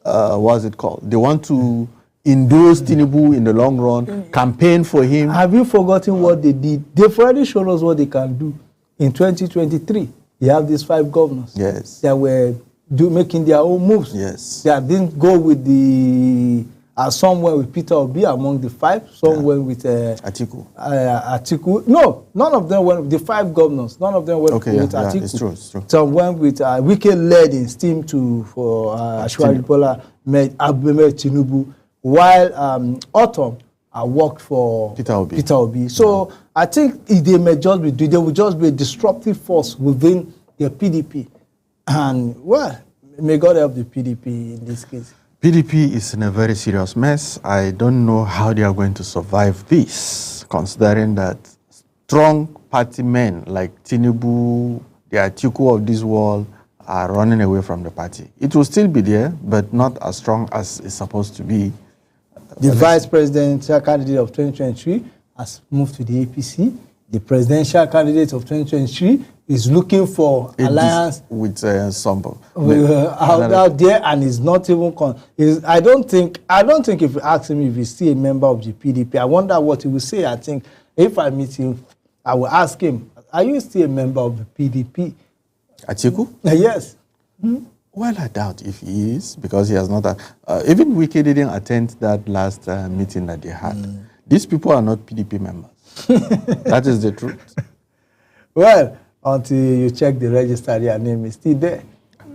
what's it called? They want to endorse Tinubu in the long run, campaign for him. Have you forgotten what they did? They've already shown us what they can do. In 2023, you have these 5 governors. Yes. That were making their own moves. Yes. They didn't go with the... some went with Peter Obi among the 5. Some went with Atiku. Atiku. No, none of them went with the 5 governors. None of them went with Atiku. Yeah, it's true, it's true. Some went with Wike led in steam for Ashwari Bola Ahmed Tinubu, while Autumn worked for Peter Obi. So I think they may just be, they will just be a disruptive force within the PDP. And well, may God help the PDP in this case. PDP is in a very serious mess. I don't know how they are going to survive this, considering that strong party men like Tinubu, the Atiku of this world, are running away from the party. It will still be there, but not as strong as it's supposed to be. The vice presidential candidate of 2023 has moved to the APC. The presidential candidate of 2023 is looking for alliance with some out there, and is not even. I don't think if you ask him if he's still a member of the PDP, I wonder what he will say. I think if I meet him, I will ask him, "Are you still a member of the PDP?" Atiku? Yes. Well, I doubt if he is, because he has not. Even Wike didn't attend that last meeting that they had. These people are not PDP members. That is the truth. Well, until you check the register, your name is still there.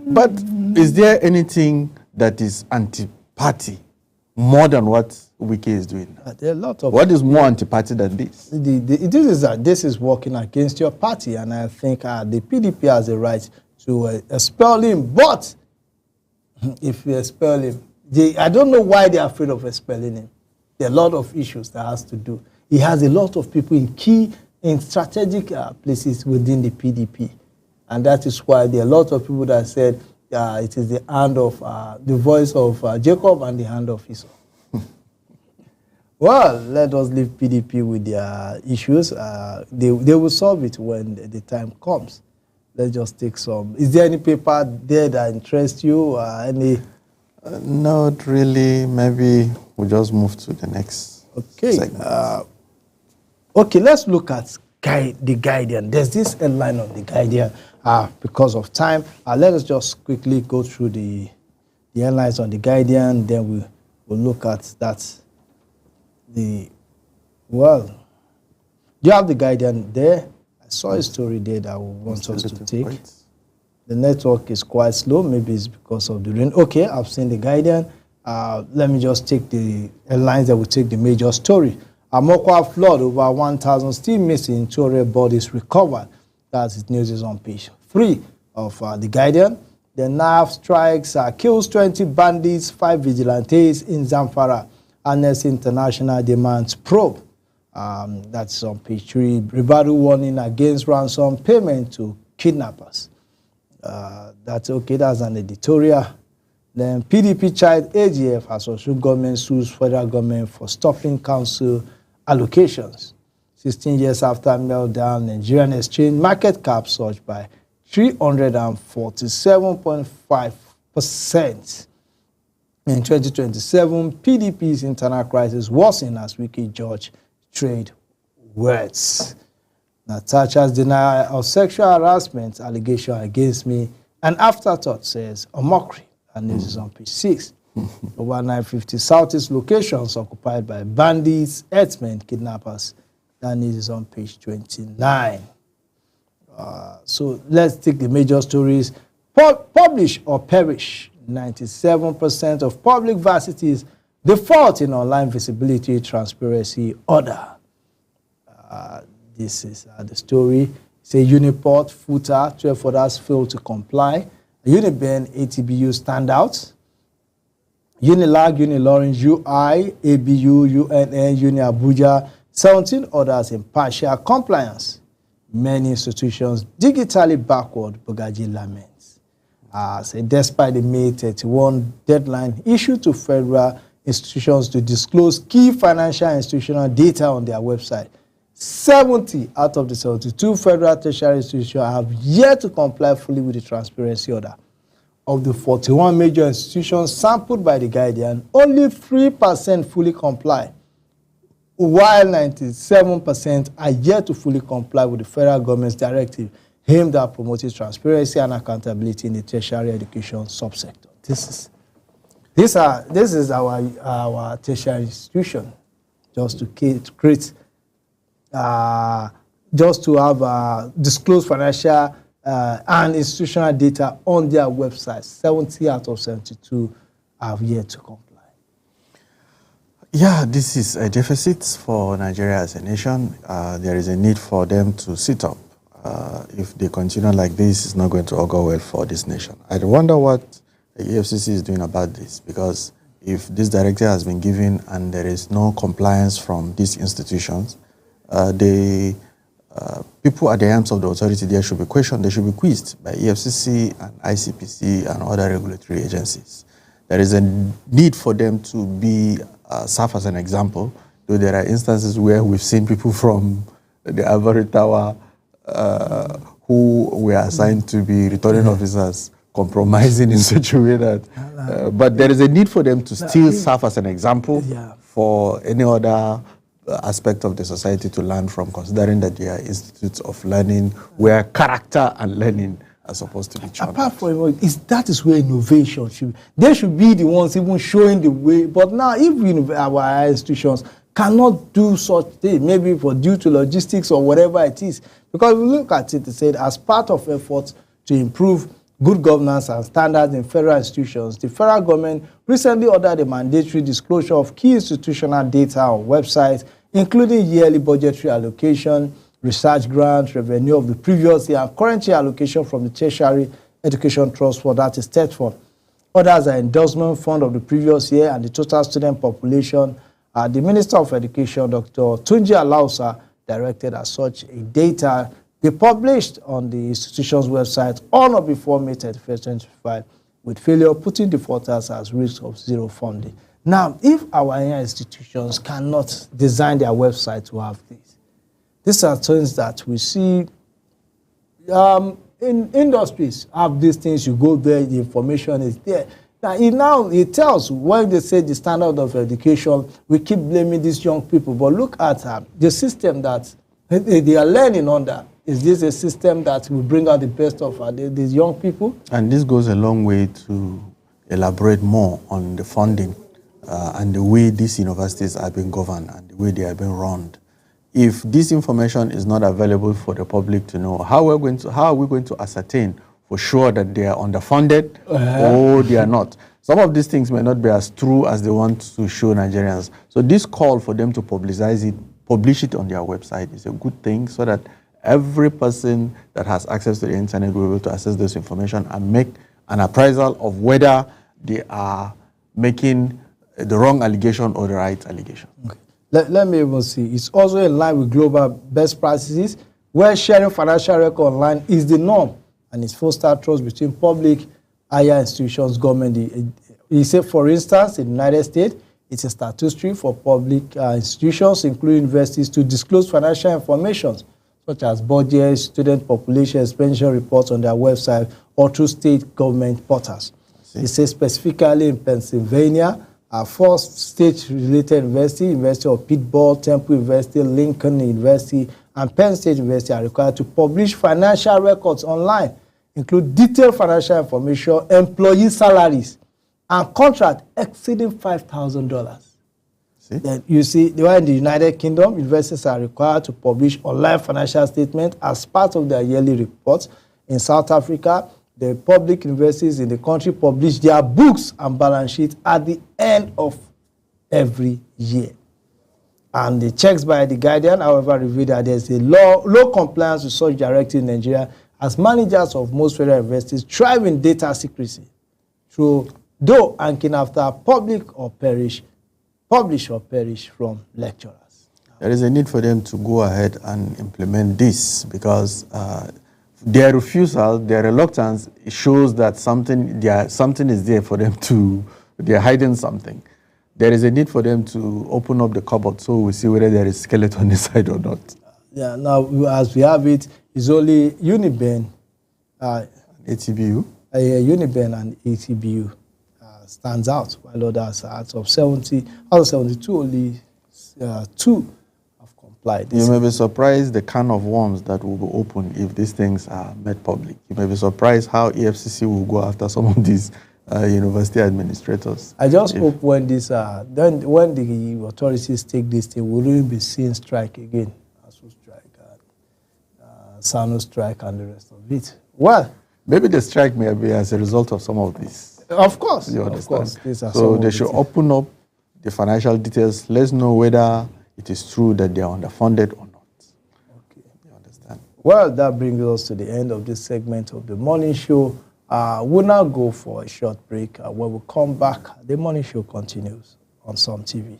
But is there anything that is anti-party more than what Wike is doing? There are a lot of. What is more anti-party than this? This is working against your party, and I think the PDP has a right to expel him. But if you expel him, I don't know why they're afraid of expelling him. There are a lot of issues that has to do. He has a lot of people in strategic places within the PDP. And that is why there are a lot of people that said it is the hand of, the voice of Jacob and the hand of Esau. Well, let us leave PDP with their issues. They will solve it when the time comes. Let's just take some. Is there any paper there that interests you? Not really. Maybe we'll just move to the next segment. Okay, let's look at the Guardian. There's this headline on the Guardian because of time. Let us just quickly go through the headlines on the Guardian. Then we'll look at that. Well, do you have the Guardian there? I saw a story there that I want us to take. The network is quite slow. Maybe it's because of the rain. Okay, I've seen the Guardian. Let me just take the headlines that will take the major story. Amokwa flood, over 1,000 still missing, 200 bodies recovered. That's it. News is on page 3 of The Guardian. The NAF strikes kills 20 bandits, 5 vigilantes in Zamfara. Amnesty International demands probe. That's on page 3. Rebuttal warning against ransom payment to kidnappers. That's okay. That's an editorial. Then PDP child AGF Association government sues federal government for stopping council allocations. 16 years after meltdown, Nigerian exchange market cap surged by 347.5%. In 2027, PDP's internal crisis worsened as Wike judge trade words. Natasha's denial of sexual harassment allegation against me, an afterthought, says a mockery. And this is on page 6. Over 950 Southeast locations occupied by bandits, herdsmen, kidnappers. That is on page 29. So let's take the major stories. Publish or perish. 97% of public varsities default in online visibility transparency order. This is the story. Say Uniport, Futa, 12 others failed to comply. Uniben, ATBU standouts. Unilag, Unilorange, UI, ABU, UNN, Uni Abuja, 17 others in partial compliance. Many institutions digitally backward, Bogaji laments. Say despite the May 31 deadline issued to federal institutions to disclose key financial institutional data on their website, 70 out of the 72 federal tertiary institutions have yet to comply fully with the transparency order. Of the 41 major institutions sampled by The Guardian, only 3% fully comply, while 97% are yet to fully comply with the federal government's directive aimed at promoting transparency and accountability in the tertiary education subsector. This is our tertiary institution, just to create, just to have disclosed financial and institutional data on their website. 70 out of 72 have yet to comply. Yeah, this is a deficit for Nigeria as a nation. There is a need for them to sit up. If they continue like this, it's not going to augur well for this nation. I wonder what the EFCC is doing about this, because if this directive has been given and there is no compliance from these institutions, people at the arms of the authority there should be questioned. They should be quizzed by EFCC and ICPC and other regulatory agencies. There is a need for them to be serve as an example, though there are instances where we've seen people from the Ivory Tower who were assigned to be returning officers compromising in such a way that, but there is a need for them to still serve as an example for any other aspect of the society to learn from, considering that they are institutes of learning where character and learning are supposed to be channeled. Apart from that is where innovation should be. They should be the ones even showing the way. But now, if our institutions cannot do such things, maybe for due to logistics or whatever it is, because we look at it, it said as part of efforts to improve good governance and standards in federal institutions, the federal government recently ordered a mandatory disclosure of key institutional data on websites, including yearly budgetary allocation, research grants, revenue of the previous year, and current year allocation from the Tertiary Education Trust Fund, that is TET Fund. Others are endorsement fund of the previous year and the total student population. The Minister of Education, Dr. Tunji Alausa, directed as such a data be published on the institution's website on or before May 31st, 2025, with failure putting defaulters at risk of zero funding. Now, if our institutions cannot design their website to have this, these are things that we see in industries have these things. You go there, the information is there. Now it tells when they say the standard of education, we keep blaming these young people. But look at the system that they are learning under. Is this a system that will bring out the best of these young people? And this goes a long way to elaborate more on the funding and the way these universities are being governed and the way they are being run. If this information is not available for the public to know, how are we going to ascertain for sure that they are underfunded or they are not. Some of these things may not be as true as they want to show Nigerians. So this call for them to publicize it, publish it on their website is a good thing, so that every person that has access to the internet will be able to access this information and make an appraisal of whether they are making the wrong allegation or the right allegation. Okay. Let me even see. It's also in line with global best practices, where sharing financial record online is the norm, and it's fostered trust between public, higher institutions, government. He said, for instance, in the United States, it's a statutory for public institutions, including universities, to disclose financial information, such as budgets, student population, expenditure reports on their website, or through state government portals. He says specifically in Pennsylvania, our first state-related university, University of Pittsburgh, Temple University, Lincoln University, and Penn State University are required to publish financial records online, include detailed financial information, employee salaries, and contract exceeding $5,000. Then you see, the one in the United Kingdom, universities are required to publish online financial statements as part of their yearly reports. In South Africa, the public universities in the country publish their books and balance sheets at the end of every year. And the checks by The Guardian, however, reveal that there's a low compliance with such directives in Nigeria, as managers of most federal universities thrive in data secrecy, though hanking after publish or perish from lecturers. There is a need for them to go ahead and implement this, because their refusal, their reluctance, shows that something is there for them to, they're hiding something. There is a need for them to open up the cupboard so we see whether there is skeleton inside or not. Yeah, now as we have it, it's only Uniben, ATBU? Uniben and ATBU stands out, while others out of 72, only 2 have complied. You may be surprised the can of worms that will be opened if these things are made public. You may be surprised how EFCC will go after some of these university administrators. I just hope when this, when the authorities take this thing, we won't be seeing strike again, ASU strike, SANU strike, and the rest of it. Well, maybe the strike may be as a result of some of this. Of course, you understand? Of course. So they should open up the financial details. Let's know whether it is true that they are underfunded or not. Okay. You understand? Well, that brings us to the end of this segment of the morning show. We'll now go for a short break. When we come back, the morning show continues on Sun TV.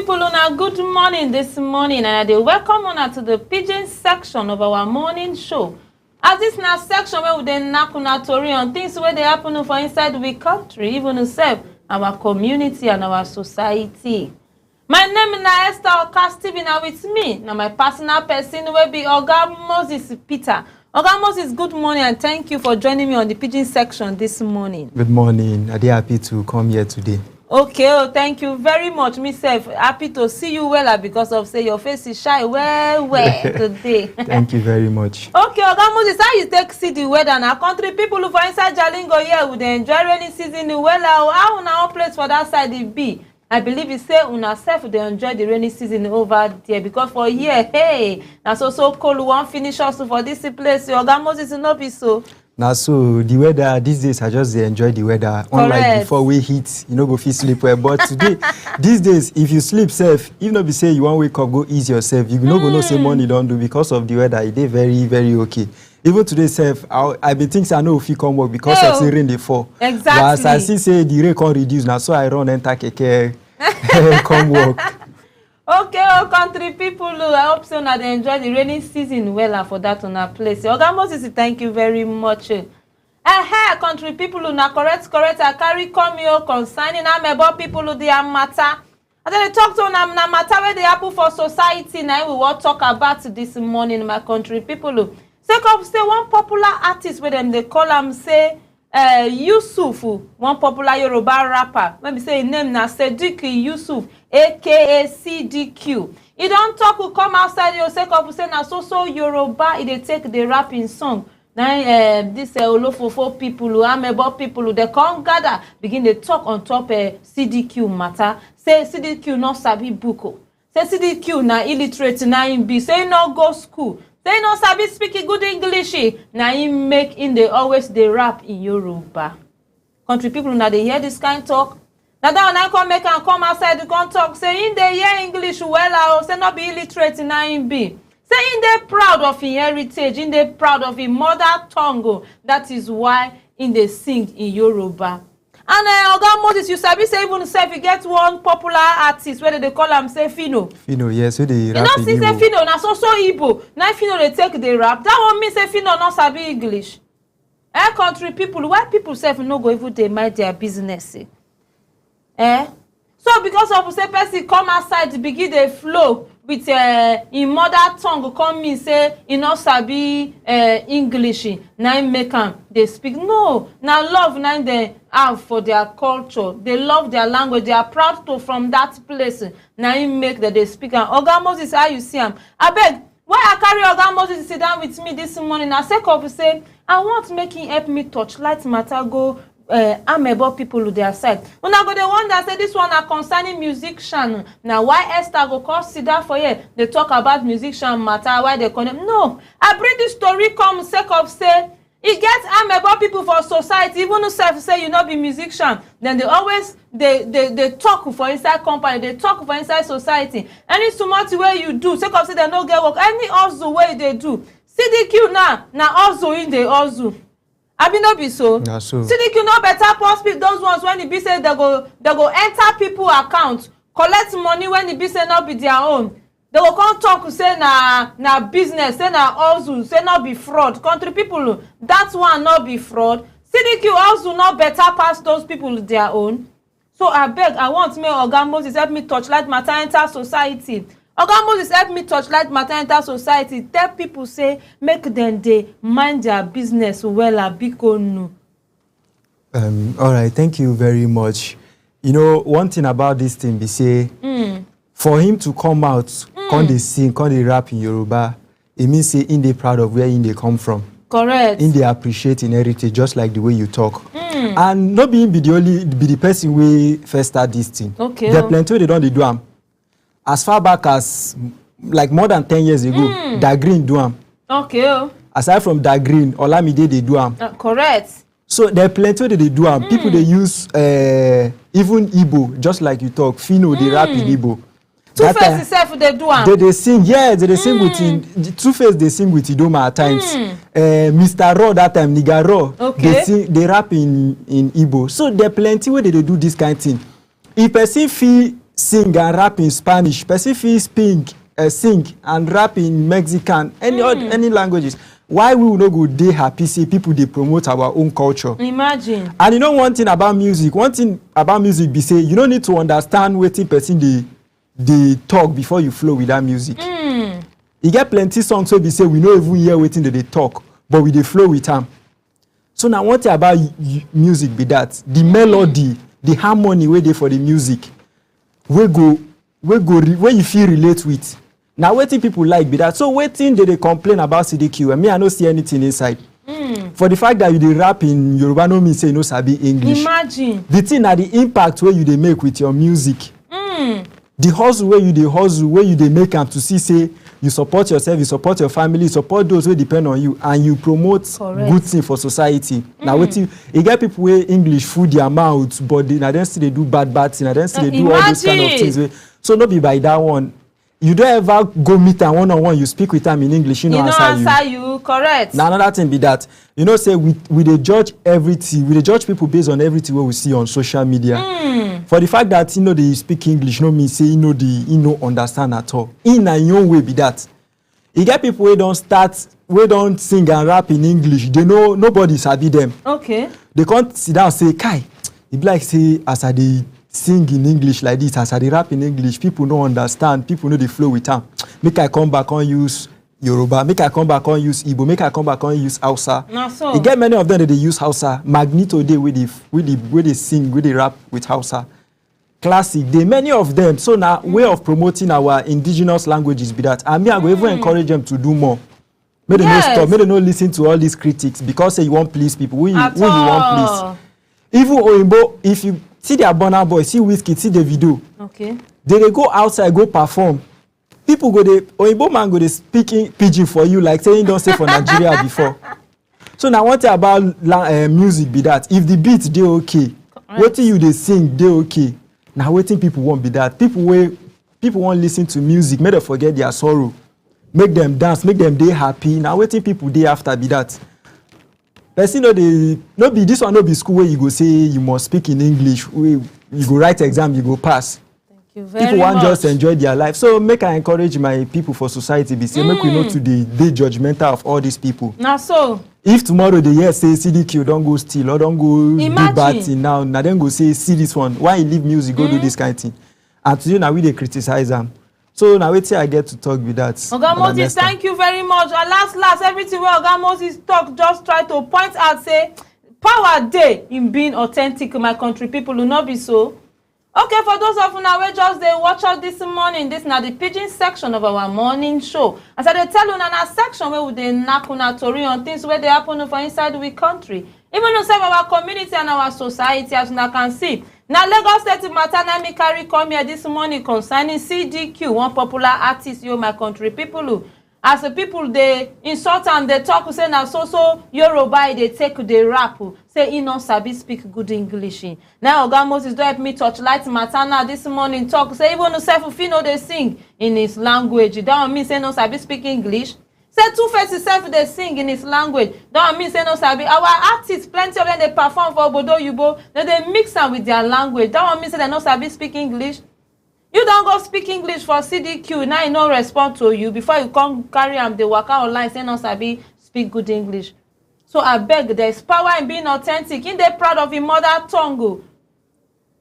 people, una good morning this morning, and I dey welcome una to the pidgin section of our morning show. As this na section where we dey knack una tori on things wey dey happen for inside we country, even itself, our community and our society. My name na Esther Oka Stephen, and with me na my personal person wey be Oga Moses Peter. Oga Moses, good morning, and thank you for joining me on the pidgin section this morning. Good morning. I'm happy to come here today. Okay, thank you very much. Myself happy to see you well because of say your face is shy well today. Thank you very much. Okay, Oga Moses, how you take see the weather now? Country people who for inside Jalingo here would enjoy rainy season well. How una own place for that side it be? I believe you say una self they enjoy the rainy season over there because for here, hey, na so cold we won't finish us for this place. Oga Moses no be so. Now, so the weather these days, I just enjoy the weather. Correct. Unlike before we heat, you know, go fit sleep well. But today, these days, if you sleep safe, even if you say you want wake up, go ease yourself. You no go no say money don't do because of the weather. It is very, very okay. Even today, self, I've been thinking I know if you come work because of the rain they fall. Exactly. But as I see say the rain can't reduce now, so I run enter keke, come work. Okay, country people, I hope so now they enjoy the rainy season well for that on our place. Oga Moses, thank you very much. Country people, na correct, I carry come here concerning about people who they are matter. And then they talk to na matter where they happen for society. Now we will talk about this morning, my country people. Say one popular artist with them they call him say Yusuf, one popular Yoruba rapper. Let me say his name na Sadiq Yusuf, aka CDQ. He don't talk who come outside your sake of say na so Yoruba. He dey take the rapping song. Now this Olofofo people, Amebo people, they come gather begin they talk on top CDQ matter. Say CDQ not sabi book. Say CDQ na illiterate na him be. Say no go school. Say no sabi speaking good English. Na him make in they always they rap in Yoruba. Country people now they hear this kind talk. Now that when I come make and come outside, you come talk. Say in they hear English well. Say not be illiterate na him be. Say in they proud of his heritage. In they proud of his mother tongue. That is why in they sing in Yoruba. And Oga Moses, you sabi say even if you get one popular artist, whether they call him say Fino. Fino, yes, so they rap You know, see say Fino, na so Igbo. Now Fino they take the rap. That one mean say Fino not sabi English. Country people, why people say no go even they mind their business? So because of say person come outside begin they flow with in mother tongue come mean say he not sabi English. Now him make am they speak. No, now love now they have for their culture. They love their language. They are proud to from that place. Now him make that they speak. And Oga Moses, how you see him? I beg, why I carry Oga Moses sit down with me this morning? I say of say I want make him help me touch light matter go. Amebo people to their side. Una go the one that say this one are concerning musician. Now why Esther go come sit down for here? They talk about musician matter. Why they condemn? No, I bring this story come sake of say it gets Amebo people for society. Even if say you not be musician, then they always they talk for inside company. They talk for inside society. Any smart way you do, sake of say they no get work. Any hustle way they do. CDQ now hustle in the hustle. I mean not be so. Yeah, so. CDQ no better post those ones when the be say they go enter people account, collect money when the be say not be their own. They will come talk say na business, say na hustle, say not be fraud. Country people, that one not be fraud. CDQ hustle not better pass those people their own. So I beg, I want me Oga Moses help me touch light matter enter society. Oga Moses help me touch light matter enter society. Tell people say make them they mind their business well biko. All right, thank you very much. You know, one thing about this thing be say for him to come out, come they sing, come they rap in Yoruba, it means say in they proud of where in they come from. Correct. In they appreciate in heritage just like the way you talk. And not being be the person we first start this thing. Okay. There plenty they don't do am. As far back as like more than 10 years ago, Da Green do am. Okay. Aside from Da Green, Olamide they do am. Correct. So there are plenty they do am. People they use even Igbo, just like you talk. Fino they rap in Igbo. Two-Face itself they do am. They sing, yeah, they sing with Two-Face they sing with Idoma at times. Mr. Raw that time, Nigga Raw, okay. they rap in Igbo. So there are plenty where they do this kind of thing. If person feel sing and rap in Spanish, person fit sing and rap in Mexican, any languages. Why we will not go dey happy say people dey promote our own culture? Imagine. And you know one thing about music be say you don't need to understand wetin person dey talk before you flow with that music. You get plenty songs wey be say we no even hear wetin they talk, but we dey flow with am. So now one thing about music be that the melody, the harmony wey dey for the music, wey you feel relate with. Now wetin people like be that. So wetin they complain about CDQ, and me I no see anything inside. For the fact that you dey rap in Yoruba no mean say you no sabi English. Imagine. The thing na the impact wey you dey make with your music. The hustle wey you dey make am to see say you support yourself, you support your family, you support those wey depend on you, and you promote good thing for society. Now wetin you get people wey English full their mouth, but na dem still dey do bad thing, na dem still dey do all those kind of things. So no be by that one. You don't ever go meet am one-on-one, you speak with am in English, you know answer you. Correct. Now another thing be that, you know, say we dey judge everything, we dey judge people based on everything wey we see on social media. For the fact that you know they speak English, no mean say you know understand at all. In a your own way be that. You get people wey don't sing and rap in English, they know nobody sabi them. Okay. They can't sit down and say, Kai, it be like say as I dey sing in English like this, as I dey rap in English, people no understand, people know the flow with them. Make I come back and use Yoruba, make I come back and use Igbo, make I come back and use Hausa. So. You get many of them that they use Hausa. Magneto dey where they sing, where they rap with Hausa. Classic, they many of them. So now way of promoting our indigenous languages be that. And me I go even encourage them to do more. May they no stop, may they no listen to all these critics because say you want please people. Who you want please? Even Oyinbo, if you see their Burna Boy, see Wizkid, see the video. Okay. They go outside, go perform. People go there, Oyinbo man go there speaking pidgin for you, like saying don't say for Nigeria before. So now one thing about music be that if the beat they okay, wetin you they sing they okay. Now waiting people won't be that. People won't listen to music, make them forget their sorrow, make them dance, make them they happy. Now waiting people day after be that. Person no be this one no be school where you go say you must speak in English, you go write exam, you go pass. Thank you very people much. want just enjoy their life. So make I encourage my people for society be say make we know today they judgmental of all these people. Now so if tomorrow they hear say CDQ don't go steal or don't go do bad thing now then go say see this one, why you leave music go do this kind of thing. And today now we they criticize them. So now wait till I get to talk with that. Oga Moses, thank you very much. And last everything where Oga Moses talk just try to point out say power day in being authentic. My country people will not be so. Okay, for those of you now we just they watch us this morning. This now the pidgin section of our morning show. As I tell you now section where we dey knack una tori on things where they happen for inside we country. Even inside our community and our society, as una can see. Now Lagos State matter na me carry come here this morning concerning CDQ, one popular artist, my country people. As the people they insult and they talk, say now so Yoruba they take the rap, say he no sabi speak good English. Now Oga Moses don't help me touch light matter now this morning talk, say even yourself if you know they sing in his language, that don't mean say no sabi speak English. Say Two-Face itself they sing in his language. Don't mean say no sabi. Our artists, plenty of them they perform for Obodo Yubo. Then they mix them with their language. Don't mean say they no sabi speak English. You don't go speak English for CDQ. Now you no respond to you before you come carry them. They work out online say no sabi speak good English. So I beg, there's power in being authentic. In they proud of your mother tongue.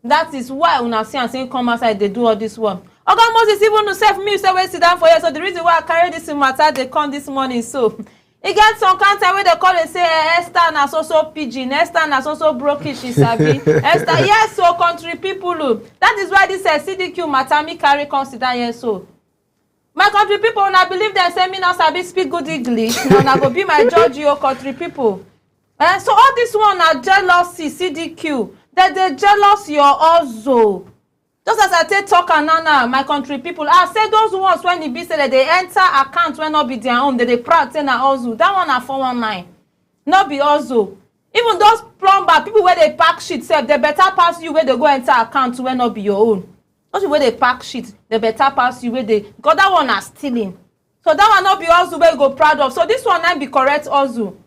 That is why when I see and say come outside they do all this one. Oga Moses even himself me say we sit down for here. So the reason why I carry this matter they come this morning. So e get some kind of time where they call it say Esther na so pidgin, Esther na so brokish she sabi. Esther yes so country people. That is why this CDQ matter me carry consider here so. My country people when I believe they say me now sabi speak good English. Now go be my judge your country people. So all this one are jealousy CDQ. That they jealous your also. Just as I take talk and now, my country people, I say those ones when it be said that they enter account when not be their own, that they proud say na also. That one are 419. Not be also. Even those plumber, people where they pack shit, say they better pass you where they go enter account when not be your own. Those where they pack shit, they better pass you where they because that one are stealing. So that one not be also where you go proud of. So this one might be correct also.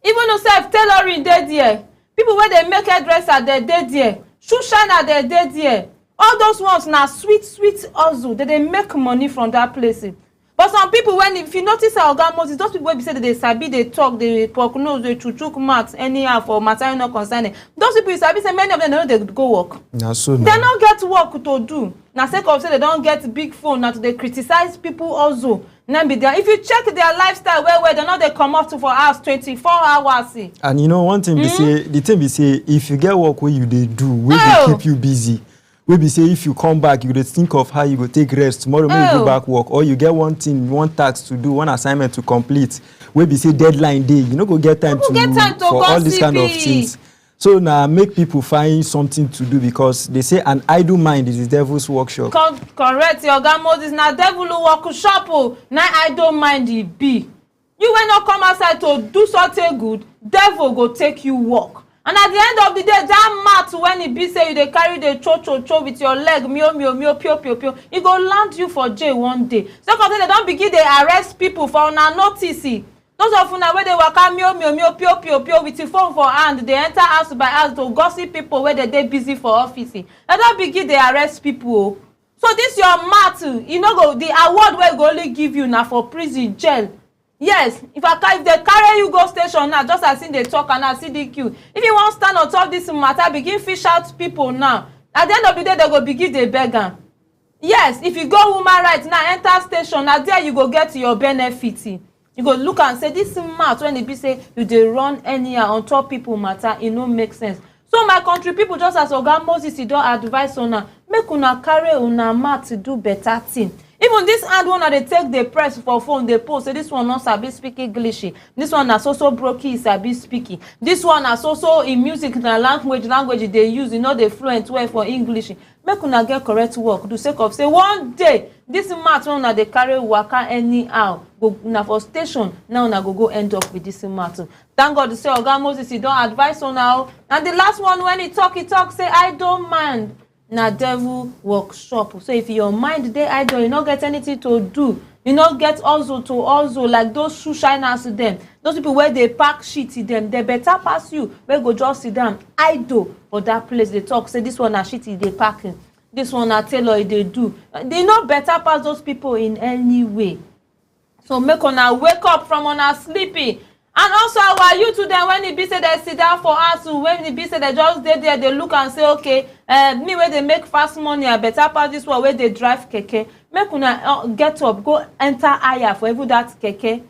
Even yourself tailoring dead there. People where they make hairdresser they dead there. Shoe shiner they dead there. All those ones na sweet hustle. They make money from that place. But some people, when if you notice our Oga Moses, those people wey be say they sabi, they talk, they poke nose, they chuchuk mouth anyhow for matter not concerning. Those people you sabi say many of them they go work. Na so They don't get work to do. Na sake of say they don't get big phone, na to they criticize people also. Now be there. If you check their lifestyle where they know they come up to for hours 24 hours. And you know one thing be say, the thing be say, if you get work where you they do, where they keep you busy. We be say if you come back, you think of how you go take rest. Tomorrow maybe you go back work, or you get one thing, one task to do, one assignment to complete. We be say deadline day. You know go get time to for all these kind of things. So now make people find something to do because they say an idle mind is the devil's workshop. Correct, your Oga Moses. Now devil workshop. Now idle mind it be. You will not come outside to do something good. Devil go take you work. And at the end of the day, that mat when it be say you they carry the cho with your leg, mio, pio, it go land you for jail one day. So because they don't begin they arrest people for una notice. Those of una where they waka mio, pio with your phone for hand, they enter house by house to gossip people where they busy for office. They don't begin they arrest people. So this your mat, you know go the award where go only give you now for prison jail. Yes, if they carry you go station now, just as in they talk and as CDQ. If you want stand on top this matter, begin fish out people now. At the end of the day, they go begin the beggar. Yes, if you go woman rights now, enter station, now there you go get your benefit. You go look and say this matter when it be say you they run anyhow on top people matter, it no make sense. So my country people, just as Oga Moses, you don't advise una, make una carry una mat to do better thing. Even this hand one they take the press for phone, they post. So this one not sabi speak English. This one is also brokey sabi speaking. This one is also in music and language they use. You know they fluent way for English. Make una get correct work. Do sake of say one day this mat one they carry waka anyhow. Go na for station now una go end up with this mat. Thank God to say Oga Moses, you don't advise on now. And the last one when he talk say I don't mind. Na devil workshop. So if your mind they idle, you not get anything to do. You not get also like those shoe shiners to them. Those people where they pack shit to them, they better pass you. Where go just sit down idle for that place. They talk say this one a shit they packing. This one a tailor they do. They not better pass those people in any way. So make una wake up from una sleepy. And also our youth to them when it be say they sit down for us, when it be say they just dey there, they look and say, okay, me where they make fast money, I better pass this one where they drive keke. Make una get up, go enter higher for even that keke,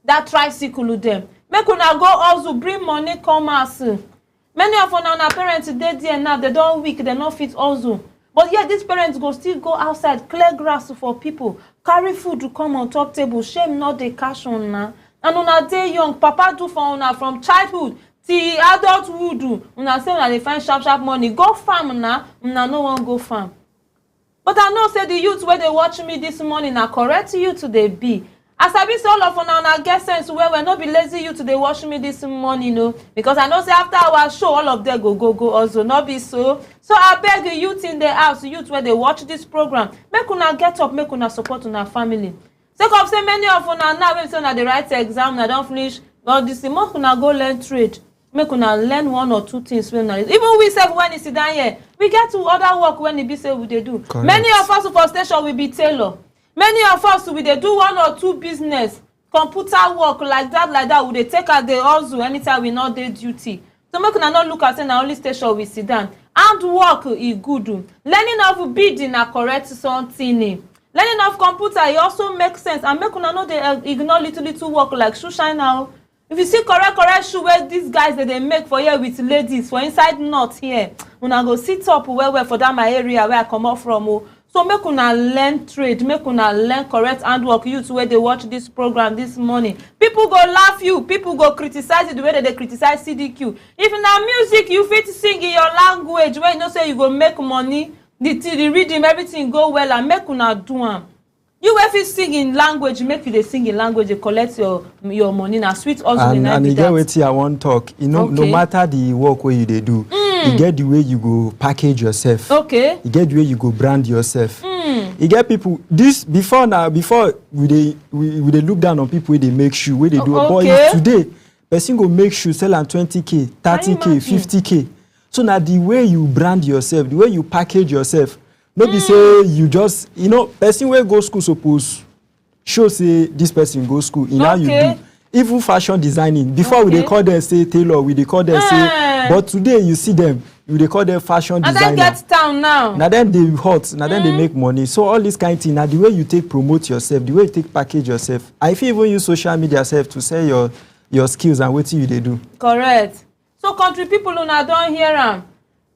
that tricycle them. Make una go also bring money come us. Many of our parents dey there now, they don't weak, they not fit also. But yet these parents go still go outside, clear grass for people, carry food to come on top table. Shame not the cash on now. And una dey young, papa do for una from childhood till adulthood. Una say una dey find sharp money. Go farm now, una no wan go farm. But I know say the youth where they watch me this morning na correct youth they be. As I be say all of una get sense where we no be lazy youth they watch me this morning, no. Because I know say after our show all of them go also not be so. So I beg the youth in the house, youth where they watch this program, make una get up, make una support una family. Sake of say many of una now when say una dey write exam, na don finish. But this make una go learn trade. Make una learn one or two things when even we sef when you sit down here, we get to other work when it be say we dey do. Correct. Many of us for station we be tailor. Many of us we dey do one or two business, computer work like that. We dey take out the hustle anytime we not dey duty. So make una not look at say na only station we sit down. And work is good. Learning of bidding na correct something. Learning of computer, it also makes sense. And make una know they ignore little work like shoe shiner. If you see correct shoe where these guys that they make for here with ladies for inside north here, una go sit up well for that my area where I come up from. So make una learn trade, make una learn correct handwork. Youth where they watch this program this morning. People go laugh you, people go criticize you the way that they criticize CDQ. If na music you fit sing in your language where you know say you go make money. The rhythm, everything go well and make una do am. You if you sing in language, make you dey sing in language, you collect your money na sweet also the night. And you get wetin I wan talk. You know, okay. No matter the work wey you dey do, you get the way you go package yourself. Okay. You get the way you go brand yourself. You get people this before we dey look down on people wey dey make shoe, wey dey do. But if today, person go make shoe sell am 20k, 30k, 50k. So now the way you brand yourself, the way you package yourself, No be say you just, person wey go school suppose show say this person go school. In how you do. Even fashion designing. Before we dey call them say tailor, we dey call them say. But today you see them, you dey call them fashion designer. And then get town now. Now then they hot. Now then they make money. So all this kind of thing. Now the way you take promote yourself, the way you take package yourself. I feel even use social media self to sell your skills and what you they do. Correct. So country people una don hear am.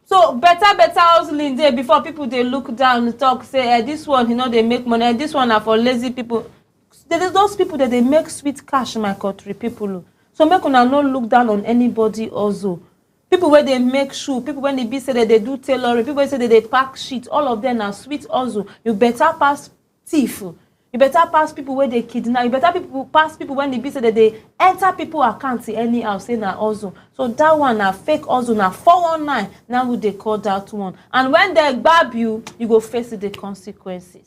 So better hustling dey before people they look down talk say this one they make money, this one are for lazy people. There is those people that they make sweet cash, my country people. So make una no look down on anybody also. People where they make shoe, people when they be say that they do tailoring, people say that they pack shit, all of them are sweet also. You better pass thief. You better pass people where they kidnap. You better pass people when they be say that they enter people account anyhow say na also. So that one na fake also na 419. Now would they call that one? And when they grab you, you go face the consequences.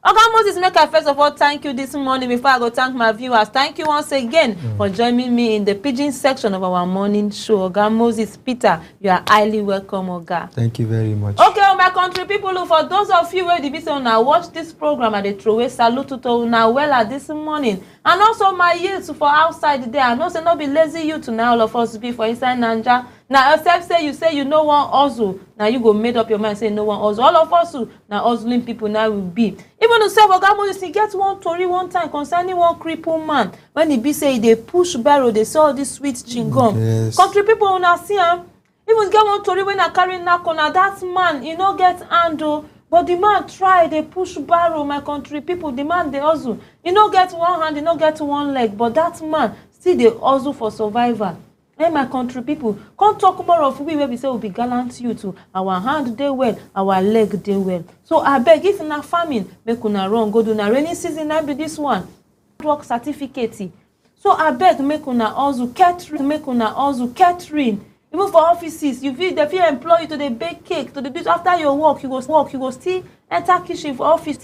Okay, Moses, make I first of all thank you this morning before I go thank my viewers. Thank you once again for joining me in the pidgin section of our morning show. Oga Moses Peter, you are highly welcome, Oga. Thank you very much. Okay, my country people, for those of you who be saying now watch this program at the Trowe salute to now well this morning. And also my youth for outside there. And also not be lazy youth now all of us be for inside Nanja. Now, except say you know one hustle. Now you go made up your mind say no one hustle. All of us now hustling people now will be. Even to say Oga Moses, he get one story one time concerning one crippled man. When he be say they push barrel, they saw this sweet chingum. Yes. Country people wanna see him. Even get one story when I carry knack on that man, no get handle. But the man try, they push barrel, my country people. The man they hustle. No get one hand, no get one leg. But that man still they hustle for survival. Hey, my country people, come talk more of we where we say we'll be gallant you too. Our hand they well, our leg they well. So I beg if na farming, make una run, go do na rainy season, I be this one. Work certificate. So I beg make una also catering, Even for offices, they feel employ you to the bake cake, to the do after your work, you go still enter kitchen for office,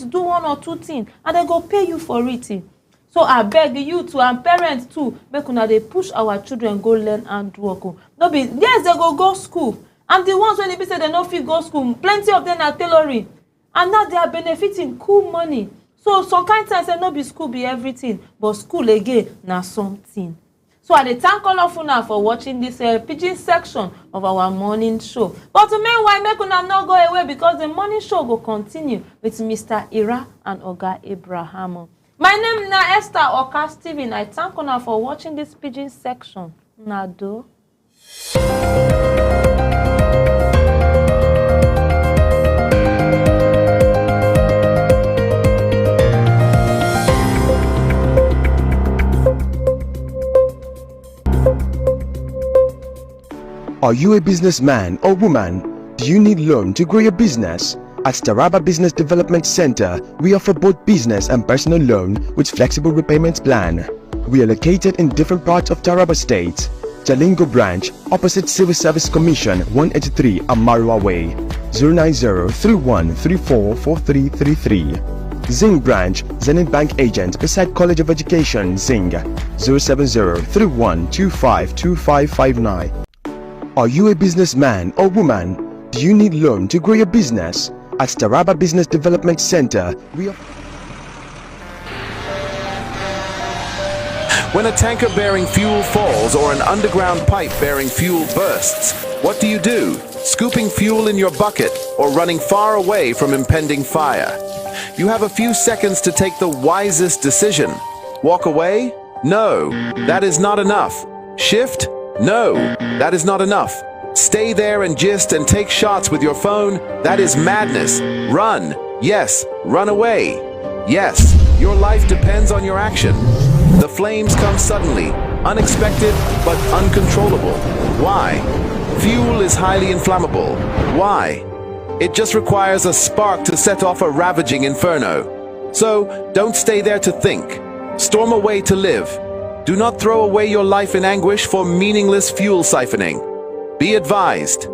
do one or two things, and they go pay you for it. So I beg you too and parents too, make una they push our children go learn and work. No be yes, they go school. And the ones when they say they no fit go school, plenty of them are tailoring. And now they are benefiting cool money. So some kind of times say no be school be everything, but school again na something. So I thank all of you for watching this pidgin section of our morning show. But meanwhile, make una not go away because the morning show will continue with Mr. Ira and Oga Abraham. My name is Esther Oka Steven. I thank you for watching this pidgin section. Nado. Are you a businessman or woman? Do you need loan to grow your business? At Taraba Business Development Center, we offer both business and personal loan with flexible repayment plan. We are located in different parts of Taraba State. Jalingo branch, opposite Civil Service Commission, 183 Amarua Way, 090-3134-4333. Zing branch, Zenith Bank agent beside College of Education, Zing, 070-3125-2559. Are you a businessman or woman? Do you need loan to grow your business? At Taraba Business Development Center, we are... When a tanker bearing fuel falls or an underground pipe bearing fuel bursts, what do? Scooping fuel in your bucket or running far away from impending fire? You have a few seconds to take the wisest decision. Walk away? No, that is not enough. Shift? No, that is not enough. Stay there and gist and take shots with your phone? That is madness. Run. Yes, run away. Yes, your life depends on your action. The flames come suddenly, unexpected but uncontrollable. Why? Fuel is highly inflammable. Why? It just requires a spark to set off a ravaging inferno. So, don't stay there to think. Storm away to live. Do not throw away your life in anguish for meaningless fuel siphoning. Be advised.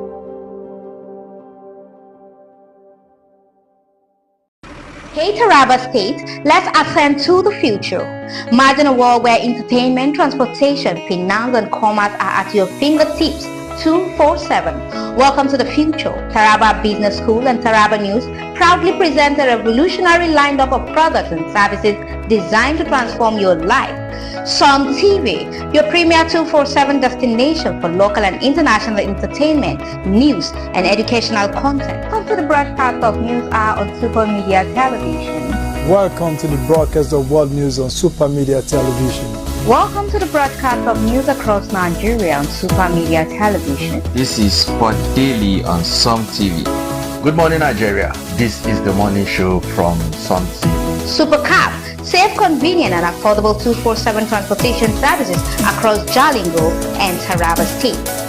Hey Taraba State, let's ascend to the future. Imagine a world where entertainment, transportation, finance and commerce are at your fingertips. 247. Welcome to the future. Taraba Business School and Taraba News proudly present a revolutionary lineup of products and services designed to transform your life. Sun TV, your premier 247 destination for local and international entertainment, news, and educational content. Come to the broadcast of News Hour on Super Media Television. Welcome to the broadcast of World News on Super Media Television. Welcome to the broadcast of news across Nigeria on Super Media Television. This is Sport Daily on Sun TV. Good morning, Nigeria. This is the morning show from Sun TV. Super Cab, safe, convenient, and affordable 247 transportation services across Jalingo and Taraba State.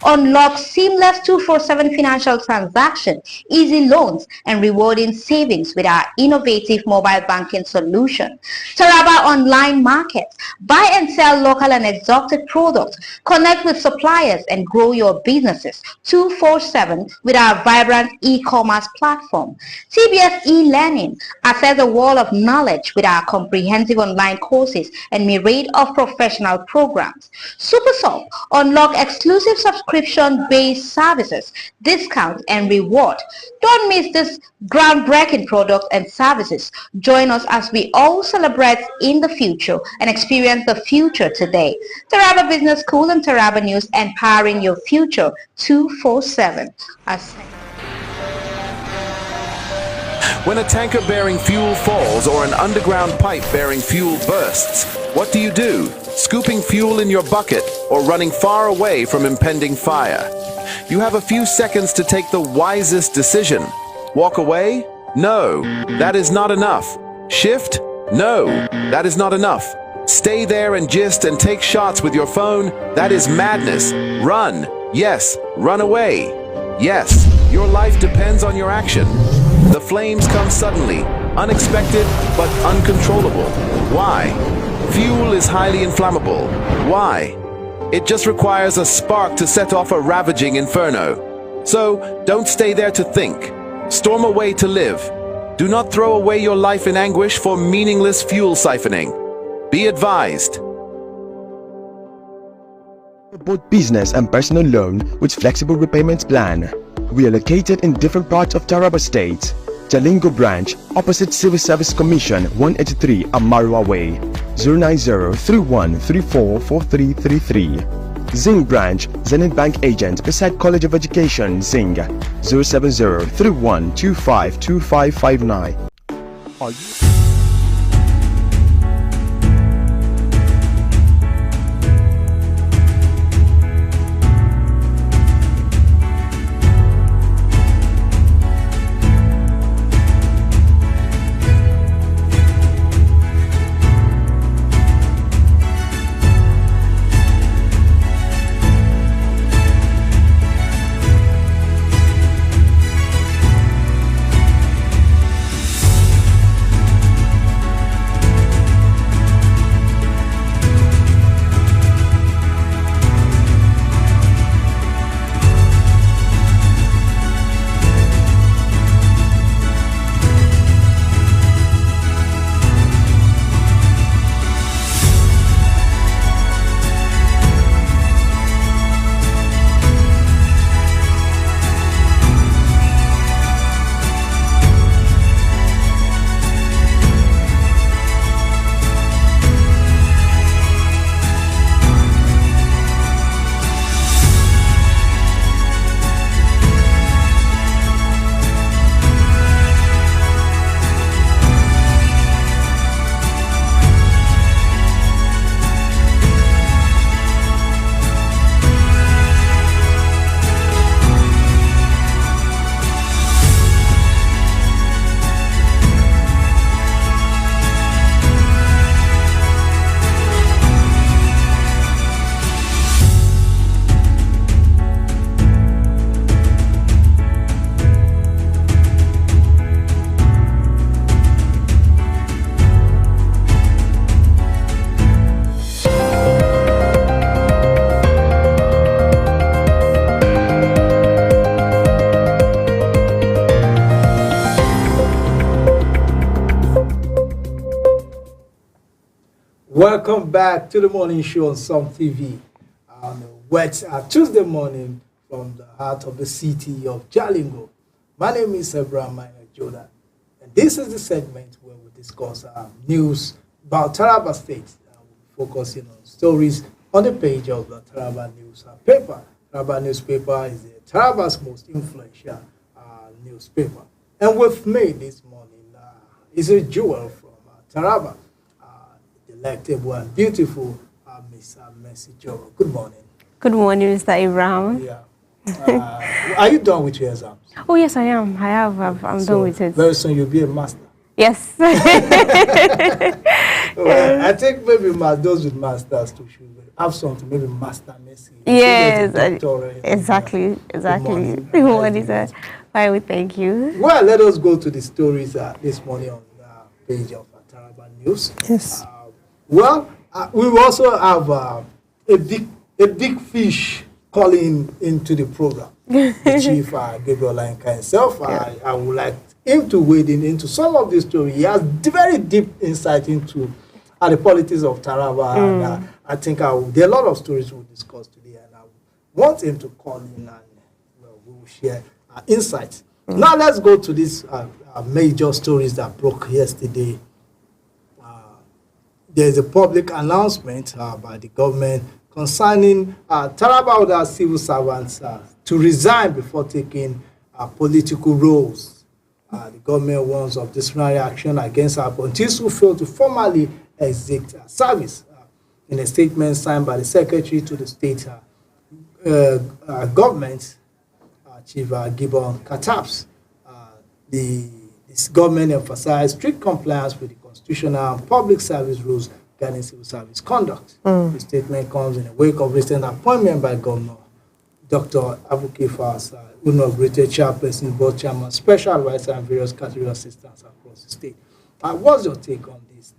Unlock seamless 247 financial transaction, easy loans, and rewarding savings with our innovative mobile banking solution. Taraba Online Market. Buy and sell local and exotic products. Connect with suppliers and grow your businesses 247 with our vibrant e-commerce platform. TBS e-learning. Access a wall of knowledge with our comprehensive online courses and myriad of professional programs. SuperSoft. Unlock exclusive subscription-based services, discounts, and reward. Don't miss this groundbreaking product and services. Join us as we all celebrate in the future and experience the future today. Taraba Business School and Taraba News, empowering your future 247. When a tanker bearing fuel falls or an underground pipe bearing fuel bursts, What do you do? Scooping fuel in your bucket or running far away from impending fire? You have a few seconds to take the wisest decision. Walk away? No, that is not enough. Shift? No, that is not enough. Stay there and gist and take shots with your phone? That is madness. Run. Yes, run away. Yes, your life depends on your action. The flames come suddenly, unexpected but uncontrollable. Why? Fuel is highly inflammable. Why? It just requires a spark to set off a ravaging inferno. So, don't stay there to think. Storm away to live. Do not throw away your life in anguish for meaningless fuel siphoning. Be advised. Both business and personal loan with flexible repayments plan. We are located in different parts of Taraba State. Jalingo branch, opposite Civil Service Commission, 183 Amarua Way, 090-3134-4333. Zing branch, Zenith Bank agent beside College of Education, Zing, 070-3125-2559. Welcome back to the morning show on Some TV on a wet Tuesday morning from the heart of the city of Jalingo. My name is Abraham Jordan, and this is the segment where we discuss news about Taraba State. We'll be focusing on stories on the page of the Taraba newspaper. Taraba newspaper is Taraba's most influential newspaper. And with me this morning is a jewel from Taraba. Delectable and beautiful Miss Mercy Joro. Good morning. Good morning, Mr. Abraham. Yeah. Are you done with your exams? Oh, yes, I am. I'm done with it. Very soon you'll be a master. Yes. Well, I think maybe those with masters too should have something, maybe master Mercy. Yes, exactly. Good morning, sir. Fine, thank you. Well, let us go to the stories this morning on the page of Taraba News. Yes. Well, we also have a big fish calling into the program. The Chief Gabriel Lanka himself. I would like him to wade into some of the story. He has very deep insight into the politics of Taraba, and I think there are a lot of stories we'll discuss today, and I want him to call in and we will share insights. Now let's go to these major stories that broke yesterday. There's a public announcement by the government concerning Taraba civil servants to resign before taking political roles. The government warns of disciplinary action against appointees who fail to formally exit service. In a statement signed by the Secretary to the State Government, Chief Gibbon Kataps, this government emphasized strict compliance with the constitutional and public service rules guiding civil service conduct. The statement comes in the wake of recent appointment by Governor Dr. Abu Kefas, who inaugurated chairperson, board chairman, special advisor, and various category assistants across the state. What's your take on this?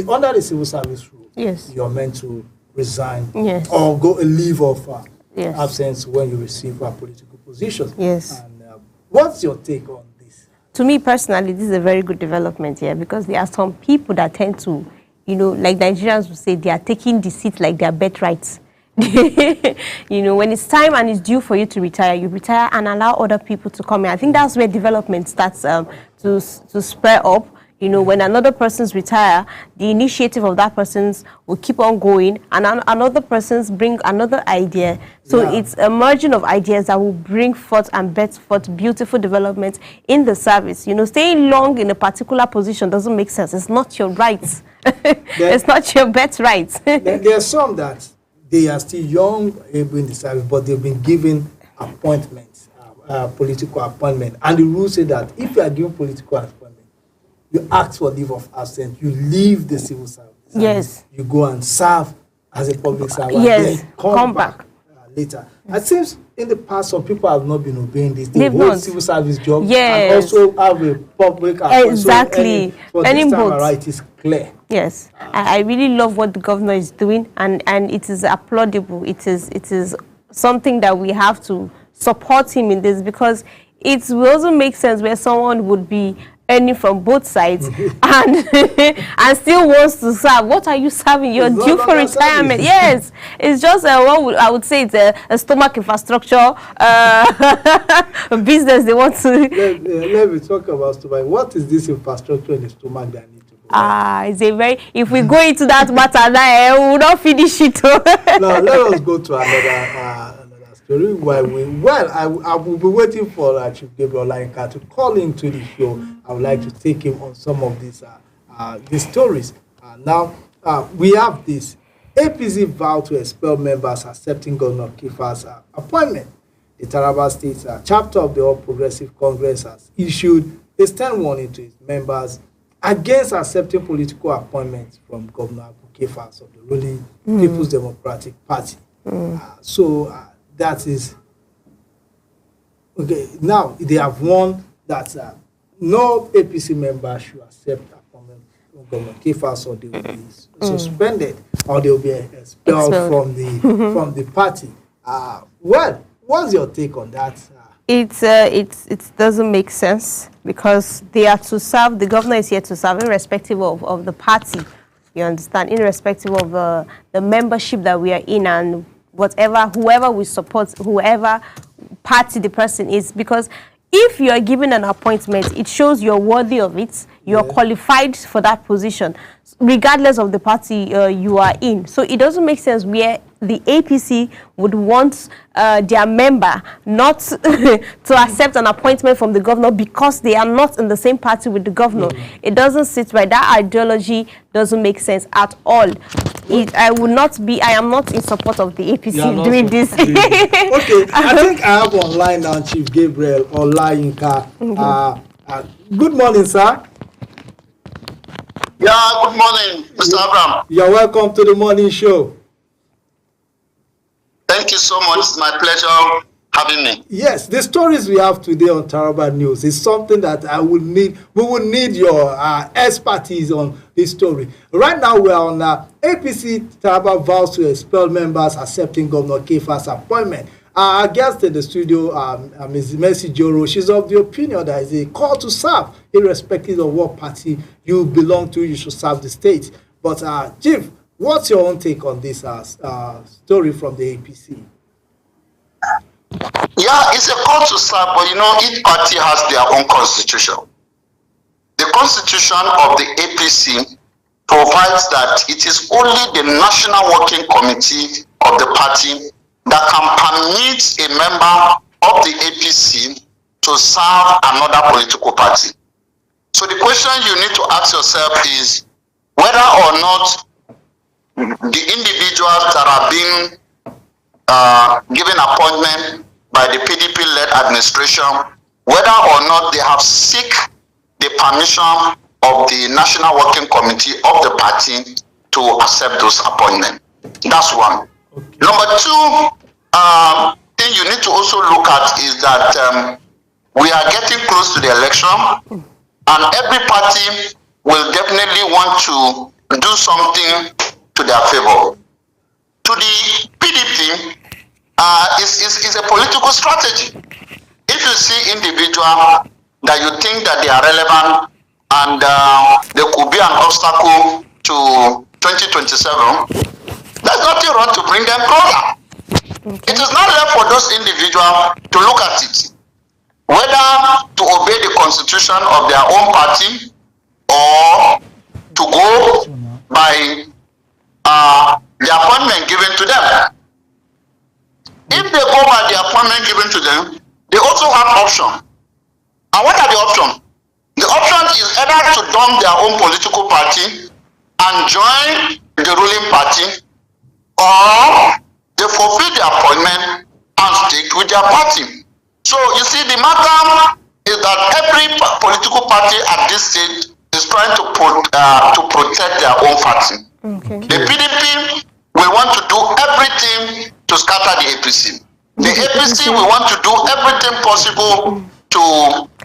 Under the civil service rule, yes, you're meant to resign, yes, or go a leave of yes, absence when you receive a political position. Yes. And what's your take on this? To me personally, this is a very good development here, because there are some people that tend to, you know, like Nigerians would say, they are taking the seat like their birthrights. You know, when it's time and it's due for you to retire, you retire and allow other people to come in. I think that's where development starts to spur up. You know, when another person's retire, the initiative of that person's will keep on going, and another person's bring another idea. So it's a merging of ideas that will bring forth and bet forth beautiful development in the service. You know, staying long in a particular position doesn't make sense. It's not your rights. It's not your birthright. There are some that they are still young, able in the service, but they've been given appointments, political appointment. And the rules say that if you are given political appointment, you ask for leave of absence, you leave the civil service. Yes. You go and serve as a public servant. Yes, then come back later. It seems in the past, some people have not been obeying this. They hold civil service job and also have a public appointment. Exactly. So this time around, it is clear. Yes, I really love what the governor is doing, and it is applaudable. It is something that we have to support him in this, because it will also make sense where someone would be earning from both sides and still wants to serve. What are you serving? You're due for retirement. Yes, it's just I would say it's a stomach infrastructure business they want to. Let me talk about stomach. What is this infrastructure in the stomach that need to go? It's a very. If we go into that matter now, we will not finish it. Now let us go to another story. I will be waiting for Chief Gabriel Olayinka to call into the show. I would like to take him on some of these stories. Now, we have this. APC vowed to expel members accepting Governor Kefas' appointment. The Taraba State chapter of the All Progressive Congress has issued a stern warning to its members against accepting political appointments from Governor Abu Kefas of the ruling People's Democratic Party. That is okay. Now they have warned that no APC member should accept appointment from Governor Kefas, or they will be suspended, or they will be expelled from the party. Well, what's your take on that? It doesn't make sense, because they are to serve. The governor is here to serve, irrespective of the party. You understand, irrespective of the membership that we are in, and whoever we support, whoever party the person is, because if you are given an appointment, it shows you're worthy of it, you're qualified for that position, regardless of the party you are in. So it doesn't make sense where the APC would want their member not to accept an appointment from the governor because they are not in the same party with the governor. It doesn't sit right. That ideology doesn't make sense at all. I am not in support of the APC doing this. Okay, I think I have online now Chief Gabriel Olayinka. Good morning, sir. Yeah, good morning, Mr. Abraham. You're welcome to the morning show. Thank you so much. It's my pleasure having me. Yes, the stories we have today on Taraba News is something that we will need your expertise on this story. Right now, we are on APC Taraba vows to expel members accepting Governor Kefas' appointment. Our guest in the studio, Ms. Mercy Joro, she's of the opinion that it's a call to serve, irrespective of what party you belong to, you should serve the state. But, Chief, what's your own take on this story from the APC? Yeah, it's a call to serve, but each party has their own constitution. The constitution of the APC provides that it is only the National Working Committee of the party that can permit a member of the APC to serve another political party. So the question you need to ask yourself is, whether or not the individuals that are being given appointment by the PDP-led administration, whether or not they have seek the permission of the National Working Committee of the party to accept those appointments. That's one. Okay. Number two, thing you need to also look at is that we are getting close to the election, and every party will definitely want to do something to their favor. To the PDP, is a political strategy. If you see individual that you think that they are relevant and there could be an obstacle to 2027, there's nothing wrong to bring them closer. Okay. It is not left for those individuals to look at it, whether to obey the constitution of their own party or to go by the appointment given to them. If they go by the appointment given to them, they also have options. And what are the options? The option is either to dump their own political party and join the ruling party, or they fulfill the appointment and stick with their party. So you see, the matter is that every political party at this stage is trying to protect their own party. Okay. The PDP will want to do everything to scatter the APC. The APC will want to do everything possible to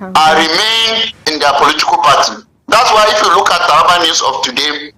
remain in their political party. That's why if you look at Taraba News of today,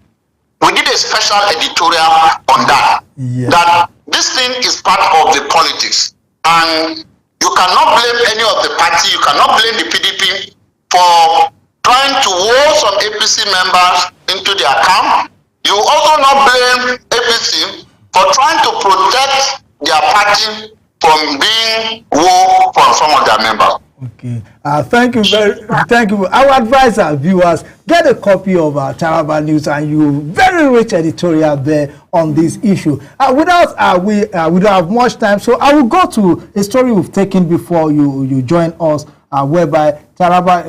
we did a special editorial on that. Yeah. That this thing is part of the politics, and you cannot blame any of the party, you cannot blame the PDP for trying to woo some APC members into their camp. You also not blame APC for trying to protect their party from being wooed from some of their members. Okay. Thank you. Our advisor, viewers, get a copy of Taraba News, and you very rich editorial there on this issue. We don't have much time, so I will go to a story we've taken before you join us, whereby Taraba,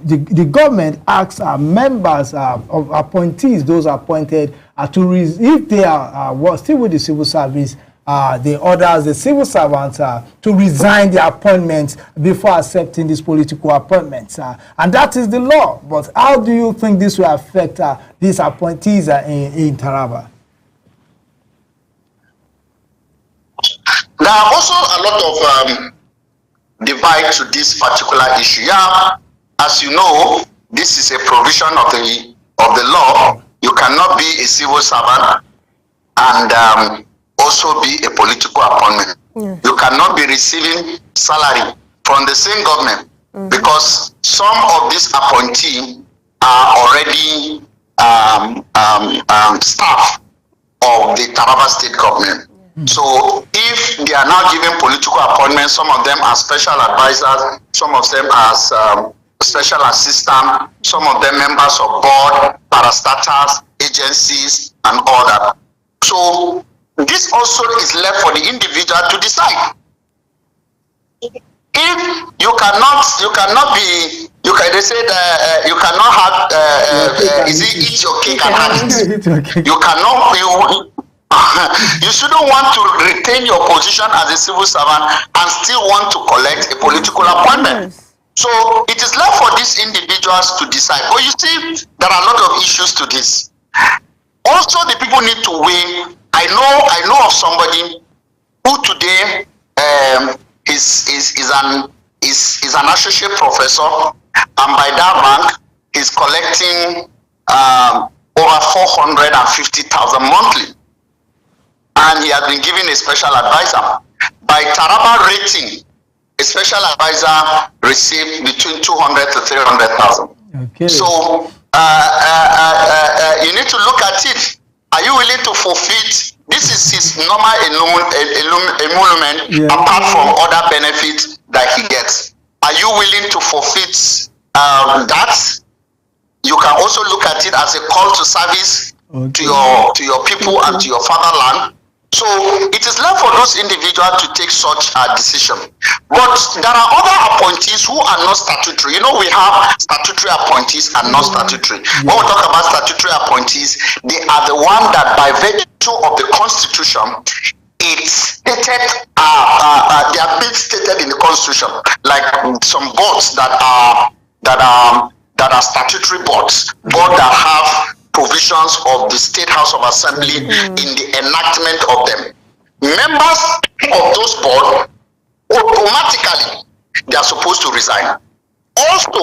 the government asks members of appointees, those appointed, if they are still with the civil service, the orders the civil servants to resign their appointments before accepting these political appointments. And that is the law. But how do you think this will affect these appointees in Taraba? There are also a lot of divide to this particular issue. Yeah, as you know, this is a provision of the law. You cannot be a civil servant and also be a political appointment. Yeah. You cannot be receiving salary from the same government, because some of these appointees are already staff of the Taraba state government. So if they are now given political appointments, some of them are special advisors, some of them as special assistants, some of them members of board, parastatals, agencies, and all that. So this also is left for the individual to decide. If you cannot be, they say you cannot have, eat your cake and have it. You cannot, you shouldn't want to retain your position as a civil servant and still want to collect a political appointment. So it is left for these individuals to decide. But you see, there are a lot of issues to this. Also, the people need to weigh. I know of somebody who today is an associate professor, and by that rank is collecting over 450,000 monthly, and he has been given a special advisor. By Taraba rating, a special advisor received between 200 to 300,000. Okay. So you need to look at it. Are you willing to forfeit? This is his normal emolument, apart from other benefits that he gets. Are you willing to forfeit that? You can also look at it as a call to service to your people and to your fatherland. So it is left for those individuals to take such a decision. But there are other appointees who are not statutory. You know, we have statutory appointees and non-statutory. When we talk about statutory appointees, they are the one that by virtue of the Constitution, it's stated, they are being stated in the Constitution, like some boards that are statutory boards, boards that have provisions of the State House of Assembly in the enactment of them. Members of those boards, automatically, they are supposed to resign. Also,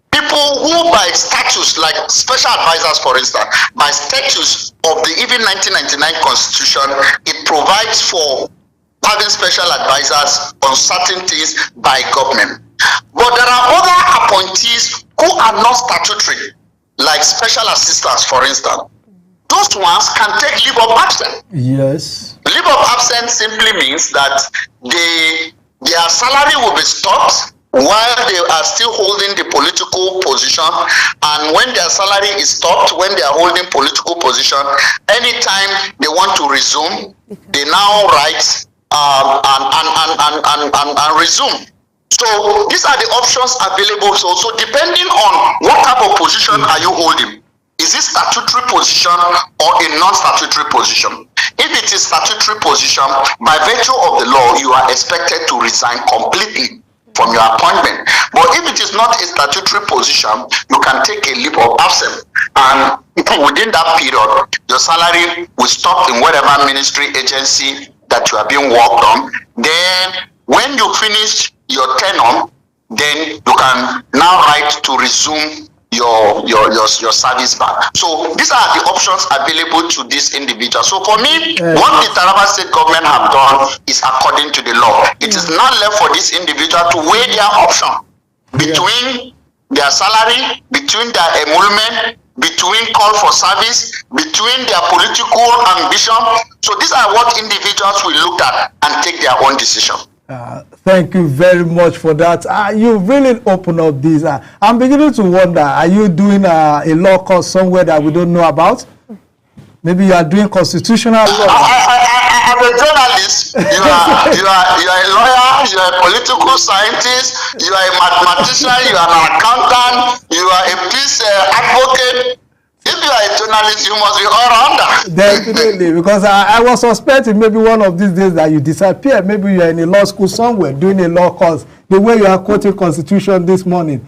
people who by status, like special advisors, for instance, by status of the even 1999 Constitution, it provides for having special advisors on certain things by government. But there are other appointees who are not statutory, like special assistants, for instance. Those ones can take leave of absence. Yes. Leave of absence simply means that their salary will be stopped while they are still holding the political position, and when their salary is stopped, when they are holding political position, anytime they want to resume, they now write and resume. So these are the options available. So depending on what type of position are you holding, is it statutory position or a non-statutory position? If it is statutory position, by virtue of the law, you are expected to resign completely from your appointment. But if it is not a statutory position, you can take a leave of absence, and within that period, your salary will stop in whatever ministry agency that you are being worked on. Then when you finish your tenure, then you can now write to resume your service back. So these are the options available to this individual. So for me, what the Taraba State government have done is according to the law. It is not left for this individual to weigh their option between their salary, between their emolument, between call for service, between their political ambition. So these are what individuals will look at and take their own decision. Thank you very much for that. You really opened up this. I'm beginning to wonder, are you doing a law course somewhere that we don't know about? Maybe you are doing constitutional law. I'm a journalist. You are a lawyer. You are a political scientist. You are a mathematician. You are an accountant. You are a peace advocate. If you are a journalist, you must be all-rounder. Definitely, because I was suspecting maybe one of these days that you disappear. Maybe you are in a law school somewhere doing a law course, the way you are quoting Constitution this morning.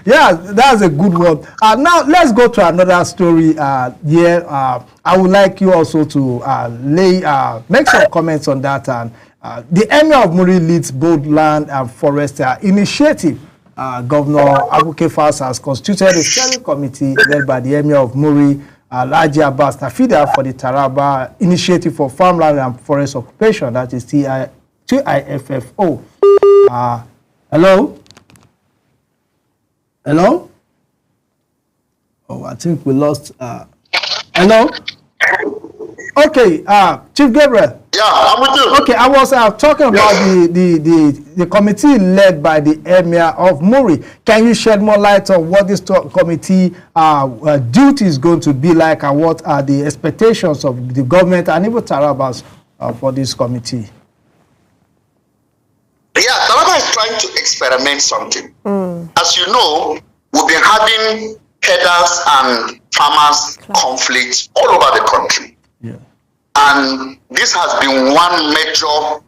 Yeah, that's a good one. Now, let's go to another story here. I would like you also to make some comments on that. And the Emir of Muri leads both land and forest initiative. Governor Abuke Fas has constituted a steering committee led by the Emir of Muri, Alhaji Abbas Tafida, for the Taraba Initiative for Farmland and Forest Occupation, that is TIFFO. Hello? Hello? Oh, I think we lost. Hello? Okay, Chief Gabriel. Yeah, I'm with you. Okay, I was talking about the committee led by the Emir of Muri. Can you shed more light on what this committee duty is going to be like, and what are the expectations of the government and even Tarabas for this committee? Yeah, Taraba is trying to experiment something. As you know, we've been having herders and farmers conflicts all over the country. And this has been one major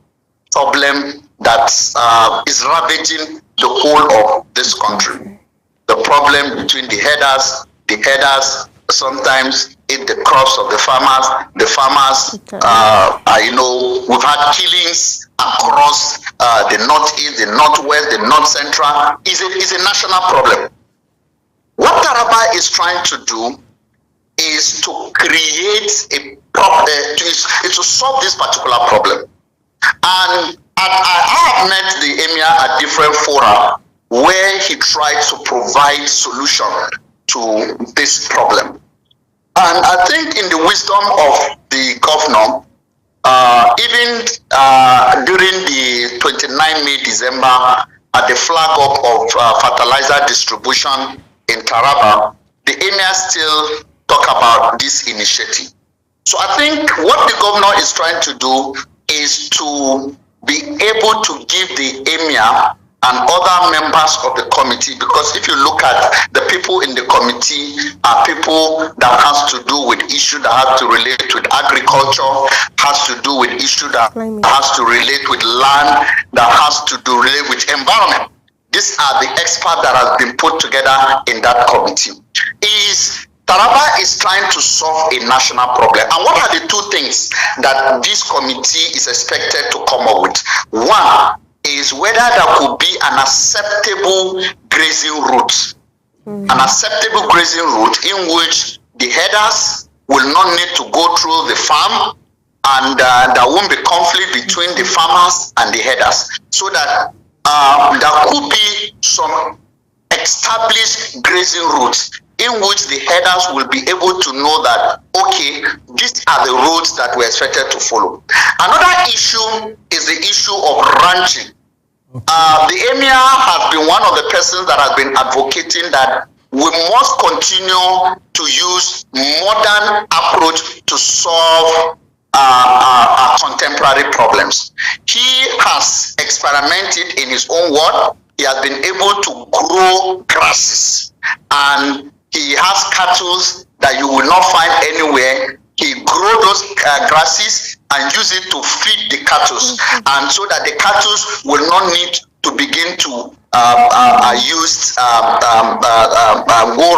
problem that is ravaging the whole of this country. The problem between the herders sometimes eat the crops of the farmers. The farmers, we've had killings across the northeast, the northwest, the north central. Is a national problem. What Taraba is trying to do is to create a problem, to solve this particular problem. And I have met the Emir at different fora where he tried to provide solution to this problem. And I think in the wisdom of the governor, even during the 29 May, December, at the flag up of fertilizer distribution in Taraba, the Emir still talk about this initiative. So I think what the governor is trying to do is to be able to give the emir and other members of the committee, because if you look at the people in the committee are people that has to do with issue that has to relate with agriculture, has to do with issue that has to relate with land, that has to do relate with environment. These are the experts that have been put together in that committee. Taraba is trying to solve a national problem. And what are the two things that this committee is expected to come up with? One is whether there could be an acceptable grazing route. An acceptable grazing route in which the headers will not need to go through the farm, and there won't be conflict between the farmers and the headers. So that there could be some established grazing routes in which the headers will be able to know that, okay, these are the roads that we're expected to follow. Another issue is the issue of ranching. The emir has been one of the persons that has been advocating that we must continue to use modern approach to solve our contemporary problems. He has experimented in his own word. He has been able to grow grasses, and he has cattle that you will not find anywhere. He grow those grasses and use it to feed the cattle, and so that the cattle will not need to begin to go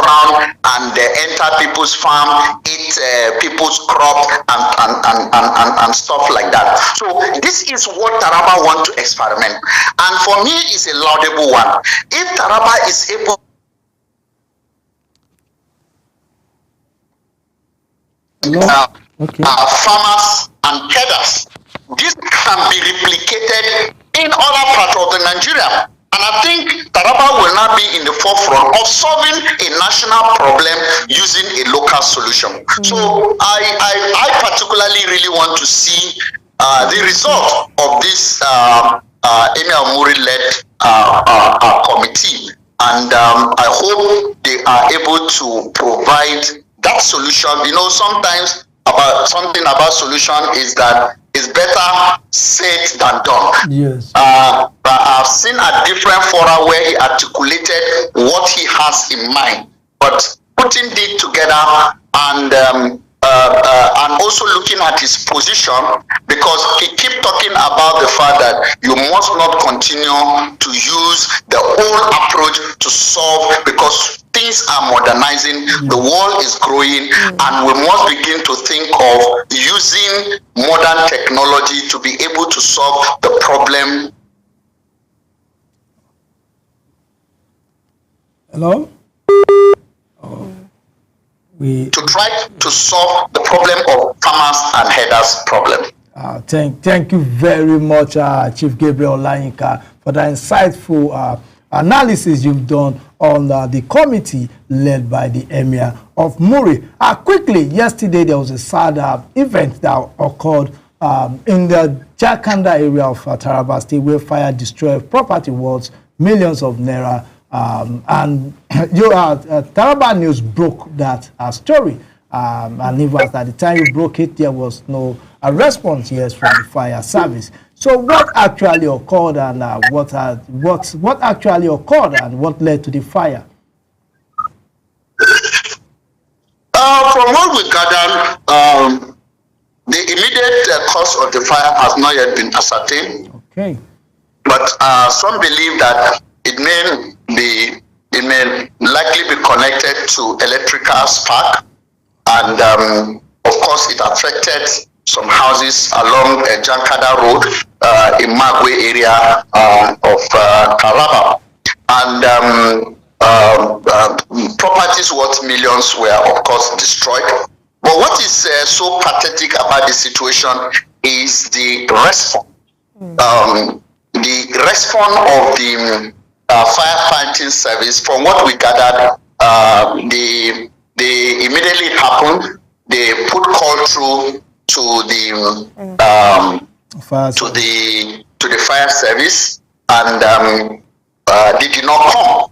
around and enter people's farm, eat people's crop, and stuff like that. So this is what Taraba want to experiment, and for me, it's a laudable one. If Taraba is able farmers and traders, this can be replicated in other parts of the Nigeria. And I think Taraba will now be in the forefront of solving a national problem using a local solution. So I particularly really want to see the result of this Emir Muri-led committee. And I hope they are able to provide that solution. You know, sometimes something about solution is that it's better said than done. Yes. I've seen a different fora where he articulated what he has in mind, but putting it together and also looking at his position, because he keep talking about the fact that you must not continue to use the old approach to solve, because things are modernizing, the world is growing, and we must begin to think of using modern technology to be able to solve the problem. Hello? To try to solve the problem of farmers and headers problem. Thank you very much, Chief Gabriel Olayinka, for the insightful analysis you've done on the committee led by the Emir of Muri. Quickly, yesterday there was a sad event that occurred in the Jakanda area of Taraba State, where fire destroyed property worth millions of naira. And Taraba News broke that story, and even at the time you broke it, there was no response yet from the fire service. So what actually occurred, and what actually occurred, and what led to the fire? From what we gathered, the immediate cause of the fire has not yet been ascertained. Okay. But some believe that it may likely be connected to electrical spark, and of course it affected some houses along Jankada Road in Magwe area of Taraba, and properties worth millions were of course destroyed. But what is so pathetic about the situation is the response. The response of the firefighting service. From what we gathered, they immediately happened. They put call through to the fire service, and they did not come.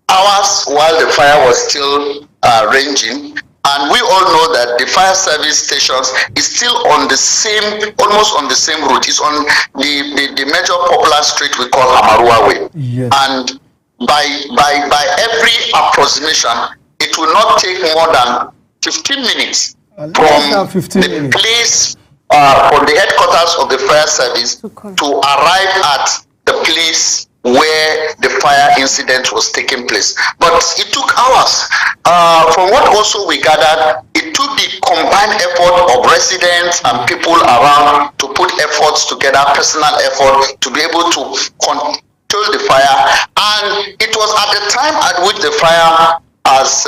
Hours while the fire was still raging, And we all know that the fire service stations is still on the same, almost on the same route. It's on the major popular street we call Amarua Way. Yes. And by every approximation, it will not take more than 15 minutes from the place, from the headquarters of the fire service to arrive at the place where the fire incident was taking place. But it took hours. From what also we gathered, it took the combined effort of residents and people around to put efforts together, personal effort, to be able to control the fire. And it was at the time at which the fire has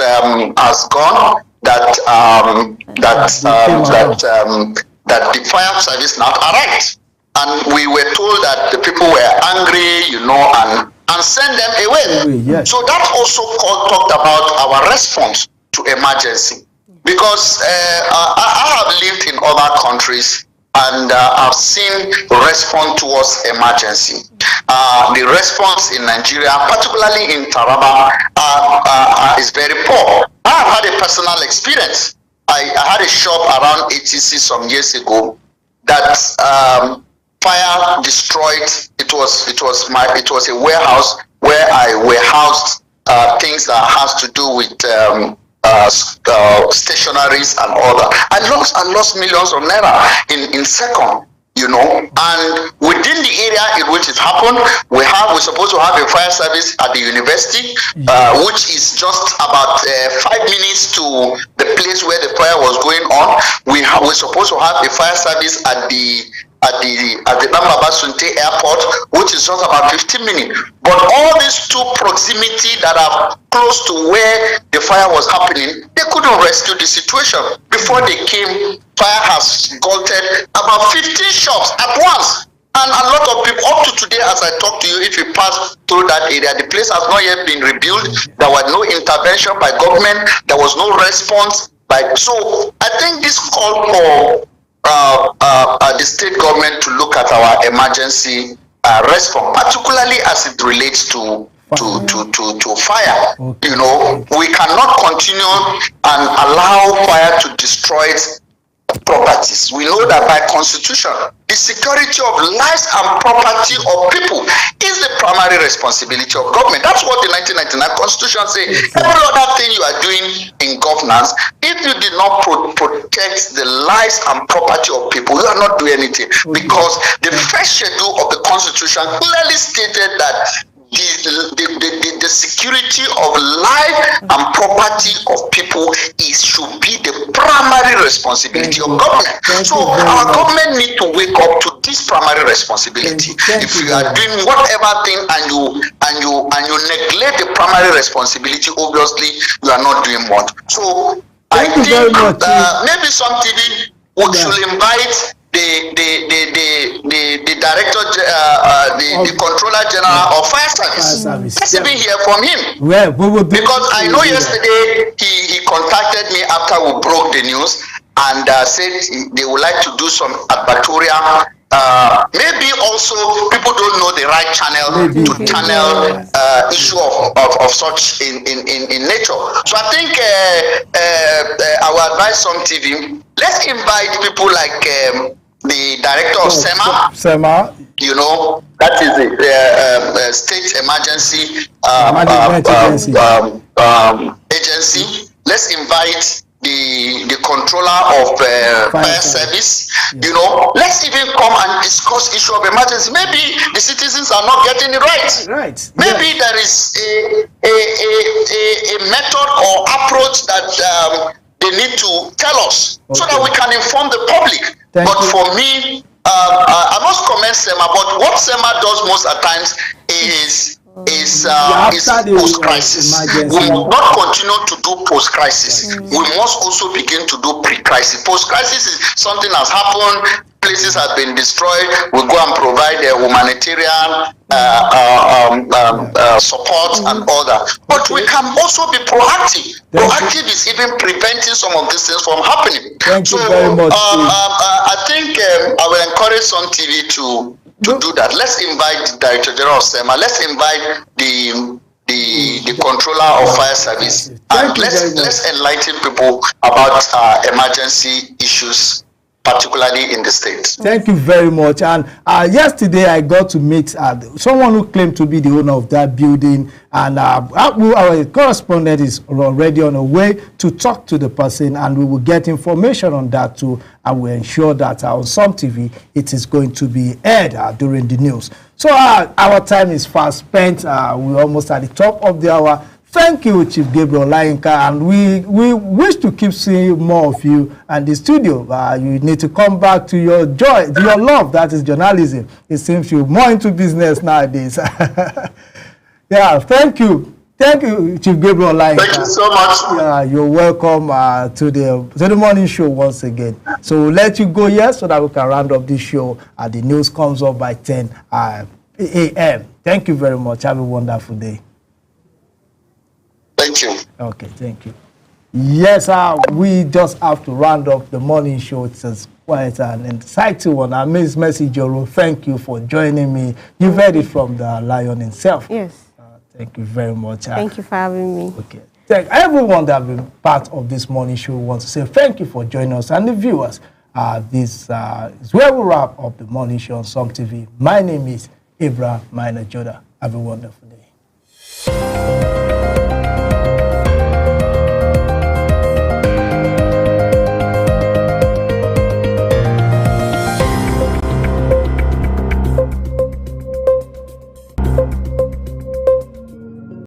gone that the fire service now arrived. And we were told that the people were angry, and send them away. Yes. So that also talked about our response to emergency. Because I have lived in other countries and I've seen the response towards emergency. The response in Nigeria, particularly in Taraba, is very poor. I have had a personal experience. I had a shop around ATC some years ago that fire destroyed. It was a warehouse where I warehoused things that has to do with stationaries and all that. I lost millions of naira in second. And within the area in which it happened, we're supposed to have a fire service at the university, which is just about 5 minutes to the place where the fire was going on. We're supposed to have a fire service at the Bamba Sunte airport, which is just about 15 minutes. But all these two proximity that are close to where the fire was happening, they couldn't rescue the situation. Before they came, fire has engulfed about 15 shops at once. And a lot of people, up to today, as I talk to you, if you pass through that area, the place has not yet been rebuilt. There was no intervention by government. There was no response. So I think this call for the state government to look at our emergency response, particularly as it relates to fire. We cannot continue and allow fire to destroy properties. We know that by constitution, the security of lives and property of people is the primary responsibility of government. That's what the 1999 constitution says. Every other thing you are doing in governance, if you did not protect the lives and property of people, you are not doing anything. Because the first schedule of the constitution clearly stated that the security of life and property of people should be the primary responsibility of government. So our government need to wake up to this primary responsibility. If you are doing whatever thing and you neglect the primary responsibility, obviously you are not doing much. So I think maybe some TV should invite the director, the controller general of fire service. Let's even hear from him. Because I know yesterday he contacted me after we broke the news and said they would like to do some advertorial. Maybe also people don't know the right channel to channel issue of such in nature. So I think I will advise some TV. Let's invite people like the director of SEMA. That is the state emergency agency. Let's invite the controller of fire service. Let's even come and discuss issue of emergency. Maybe the citizens are not getting it right. Maybe there is a method or approach that they need to tell us so that we can inform the public. But for me, I must comment SEMA, but what SEMA does most at times is post-crisis. We must not continue to do post-crisis. We must also begin to do pre-crisis. Post-crisis is something has happened, places have been destroyed, we go and provide humanitarian support and all that. But we can also be proactive. Proactive is even preventing some of these things from happening. Thank you very much. I think I will encourage Sun TV to do that. Let's invite the Director General of SEMA. Let's invite the the controller of fire service. And let's enlighten people about emergency issues, particularly in the state. Thank you very much. And yesterday I got to meet someone who claimed to be the owner of that building, and our correspondent is already on the way to talk to the person, and we will get information on that too, and we'll ensure that on Some TV it is going to be aired during the news. So our time is fast spent. We're almost at the top of the hour. Thank you, Chief Gabriel Olayinka, and we wish to keep seeing more of you in the studio. You need to come back to your joy, to your love, that is journalism. It seems you're more into business nowadays. Yeah, thank you. Thank you, Chief Gabriel Olayinka. Thank you so much. Yeah, you're welcome to the morning show once again. So we'll let you go here so that we can round up this show. The news comes up by 10 a.m. Thank you very much. Have a wonderful day. Thank you. Okay, thank you. Yes, we just have to round up the morning show. It's quite an exciting one. Miss Mercy Joro, thank you for joining me. You've heard it from the lion himself. Yes. Thank you very much. Thank you for having me. Okay. Thank everyone that has been part of this morning show. Wants to say thank you for joining us, and the viewers. This is where we wrap up the morning show on Some TV. My name is Abraham Minor Joda. Have a wonderful day.